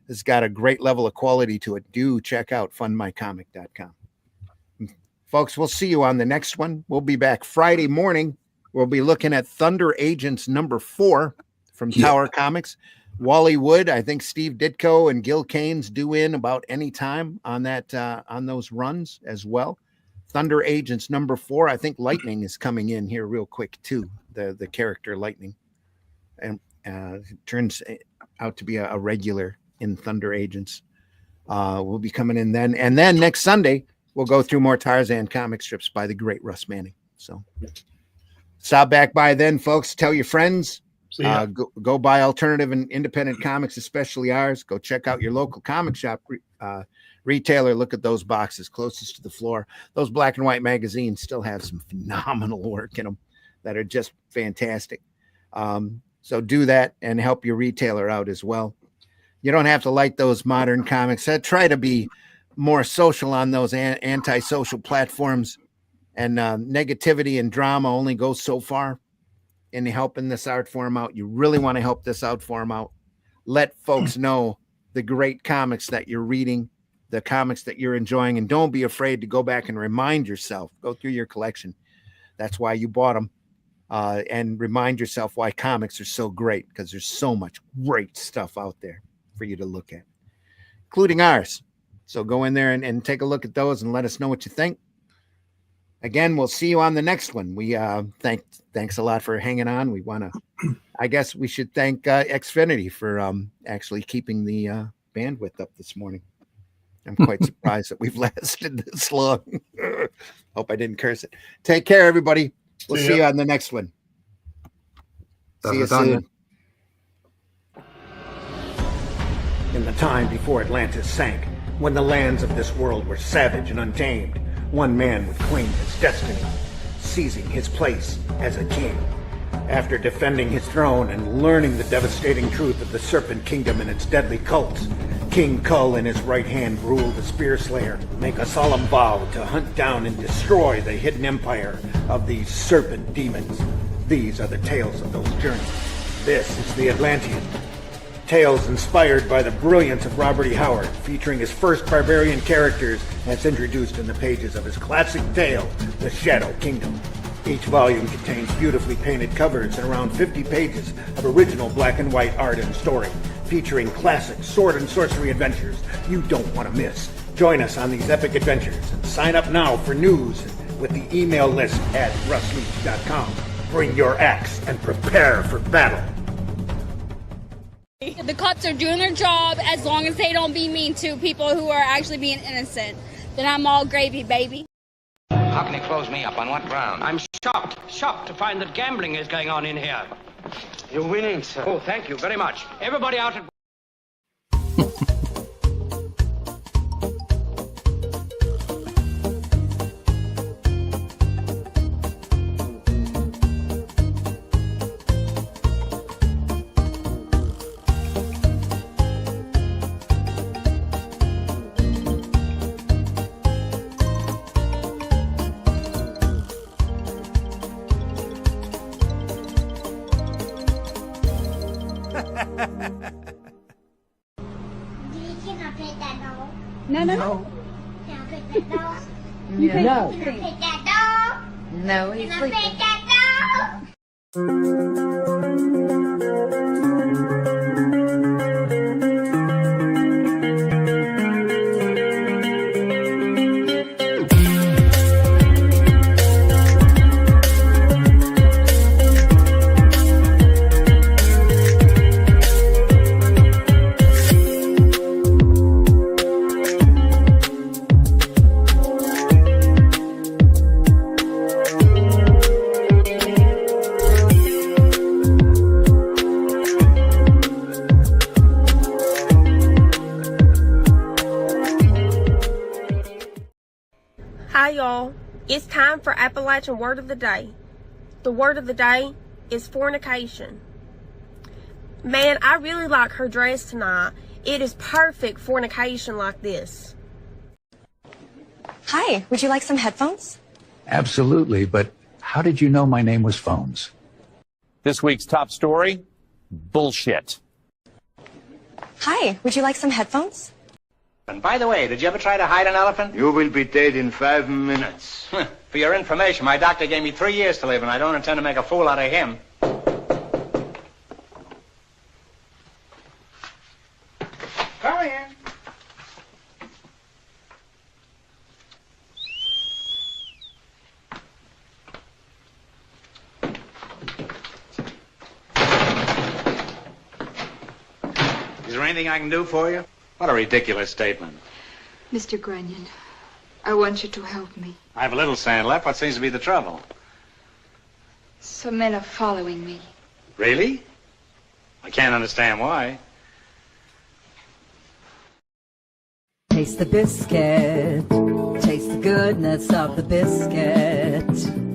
it's got a great level of quality to it. Do check out funmycomic.com. Folks, we'll see you on the next one. We'll be back Friday morning. We'll be looking at Thunder Agents number 4 from Tower Comics. Wally Wood, I think Steve Ditko and Gil Kane's due in about any time on that on those runs as well. Thunder Agents number 4. I think Lightning is coming in here real quick too. The character Lightning, and it turns out to be a regular in Thunder Agents. Will be coming in then, and then next Sunday we'll go through more Tarzan comic strips by the great Russ Manning. So stop back by then, folks. Tell your friends. Go buy alternative and independent comics, especially ours. Go check out your local comic shop retailer. Look at those boxes closest to the floor. Those black and white magazines still have some phenomenal work in them that are just fantastic. So do that and help your retailer out as well. You don't have to like those modern comics. Try to be more social on those anti-social platforms, and negativity and drama only goes so far in helping this art form out. You really want to help this art form out. Let folks know the great comics that you're reading, the comics that you're enjoying, and don't be afraid to go back and remind yourself. Go through your collection. That's why you bought them. And remind yourself why comics are so great, because there's so much great stuff out there for you to look at, including ours. So go in there and take a look at those and let us know what you think. Again, we'll see you on the next one. We thanks a lot for hanging on. We want to, I guess we should thank Xfinity for actually keeping the bandwidth up this morning. I'm quite surprised that we've lasted this long. Hope I didn't curse it. Take care, everybody. We'll see you on the next one. See you soon. In the time before Atlantis sank, when the lands of this world were savage and untamed, one man would claim his destiny, seizing his place as a king. After defending his throne and learning the devastating truth of the Serpent Kingdom and its deadly cults, King Kull in his right hand rule the Spear Slayer, make a solemn vow to hunt down and destroy the hidden empire of these serpent demons. These are the tales of those journeys. This is the Atlantean. Tales inspired by the brilliance of Robert E. Howard, featuring his first barbarian characters as introduced in the pages of his classic tale, The Shadow Kingdom. Each volume contains beautifully painted covers and around 50 pages of original black and white art and story, featuring classic sword and sorcery adventures you don't want to miss. Join us on these epic adventures and sign up now for news with the email list at russleach.com. Bring your axe and prepare for battle. The cops are doing their job as long as they don't be mean to people who are actually being innocent. Then I'm all gravy, baby. How can he close me up? On what ground? I'm shocked to find that gambling is going on in here. You're winning, sir. Oh, thank you very much. Everybody out at... Can I pet that dog? No. Can I pet that dog? No. Can I pet that dog? No, he's Can I sleeping. pet that dog? Hi y'all, it's time for Appalachian Word of the Day. The word of the day is fornication. Man, I really like her dress tonight. It is perfect fornication like this. Hi, would you like some headphones? Absolutely, but how did you know my name was Phones? This week's top story, bullshit. Hi, would you like some headphones? And by the way, did you ever try to hide an elephant? You will be dead in 5 minutes. For your information, my doctor gave me 3 years to live, and I don't intend to make a fool out of him. Come in. Is there anything I can do for you? What a ridiculous statement. Mr. Grunion, I want you to help me. I have a little sand left. What seems to be the trouble? Some men are following me. Really? I can't understand why. Taste the biscuit. Taste the goodness of the biscuit.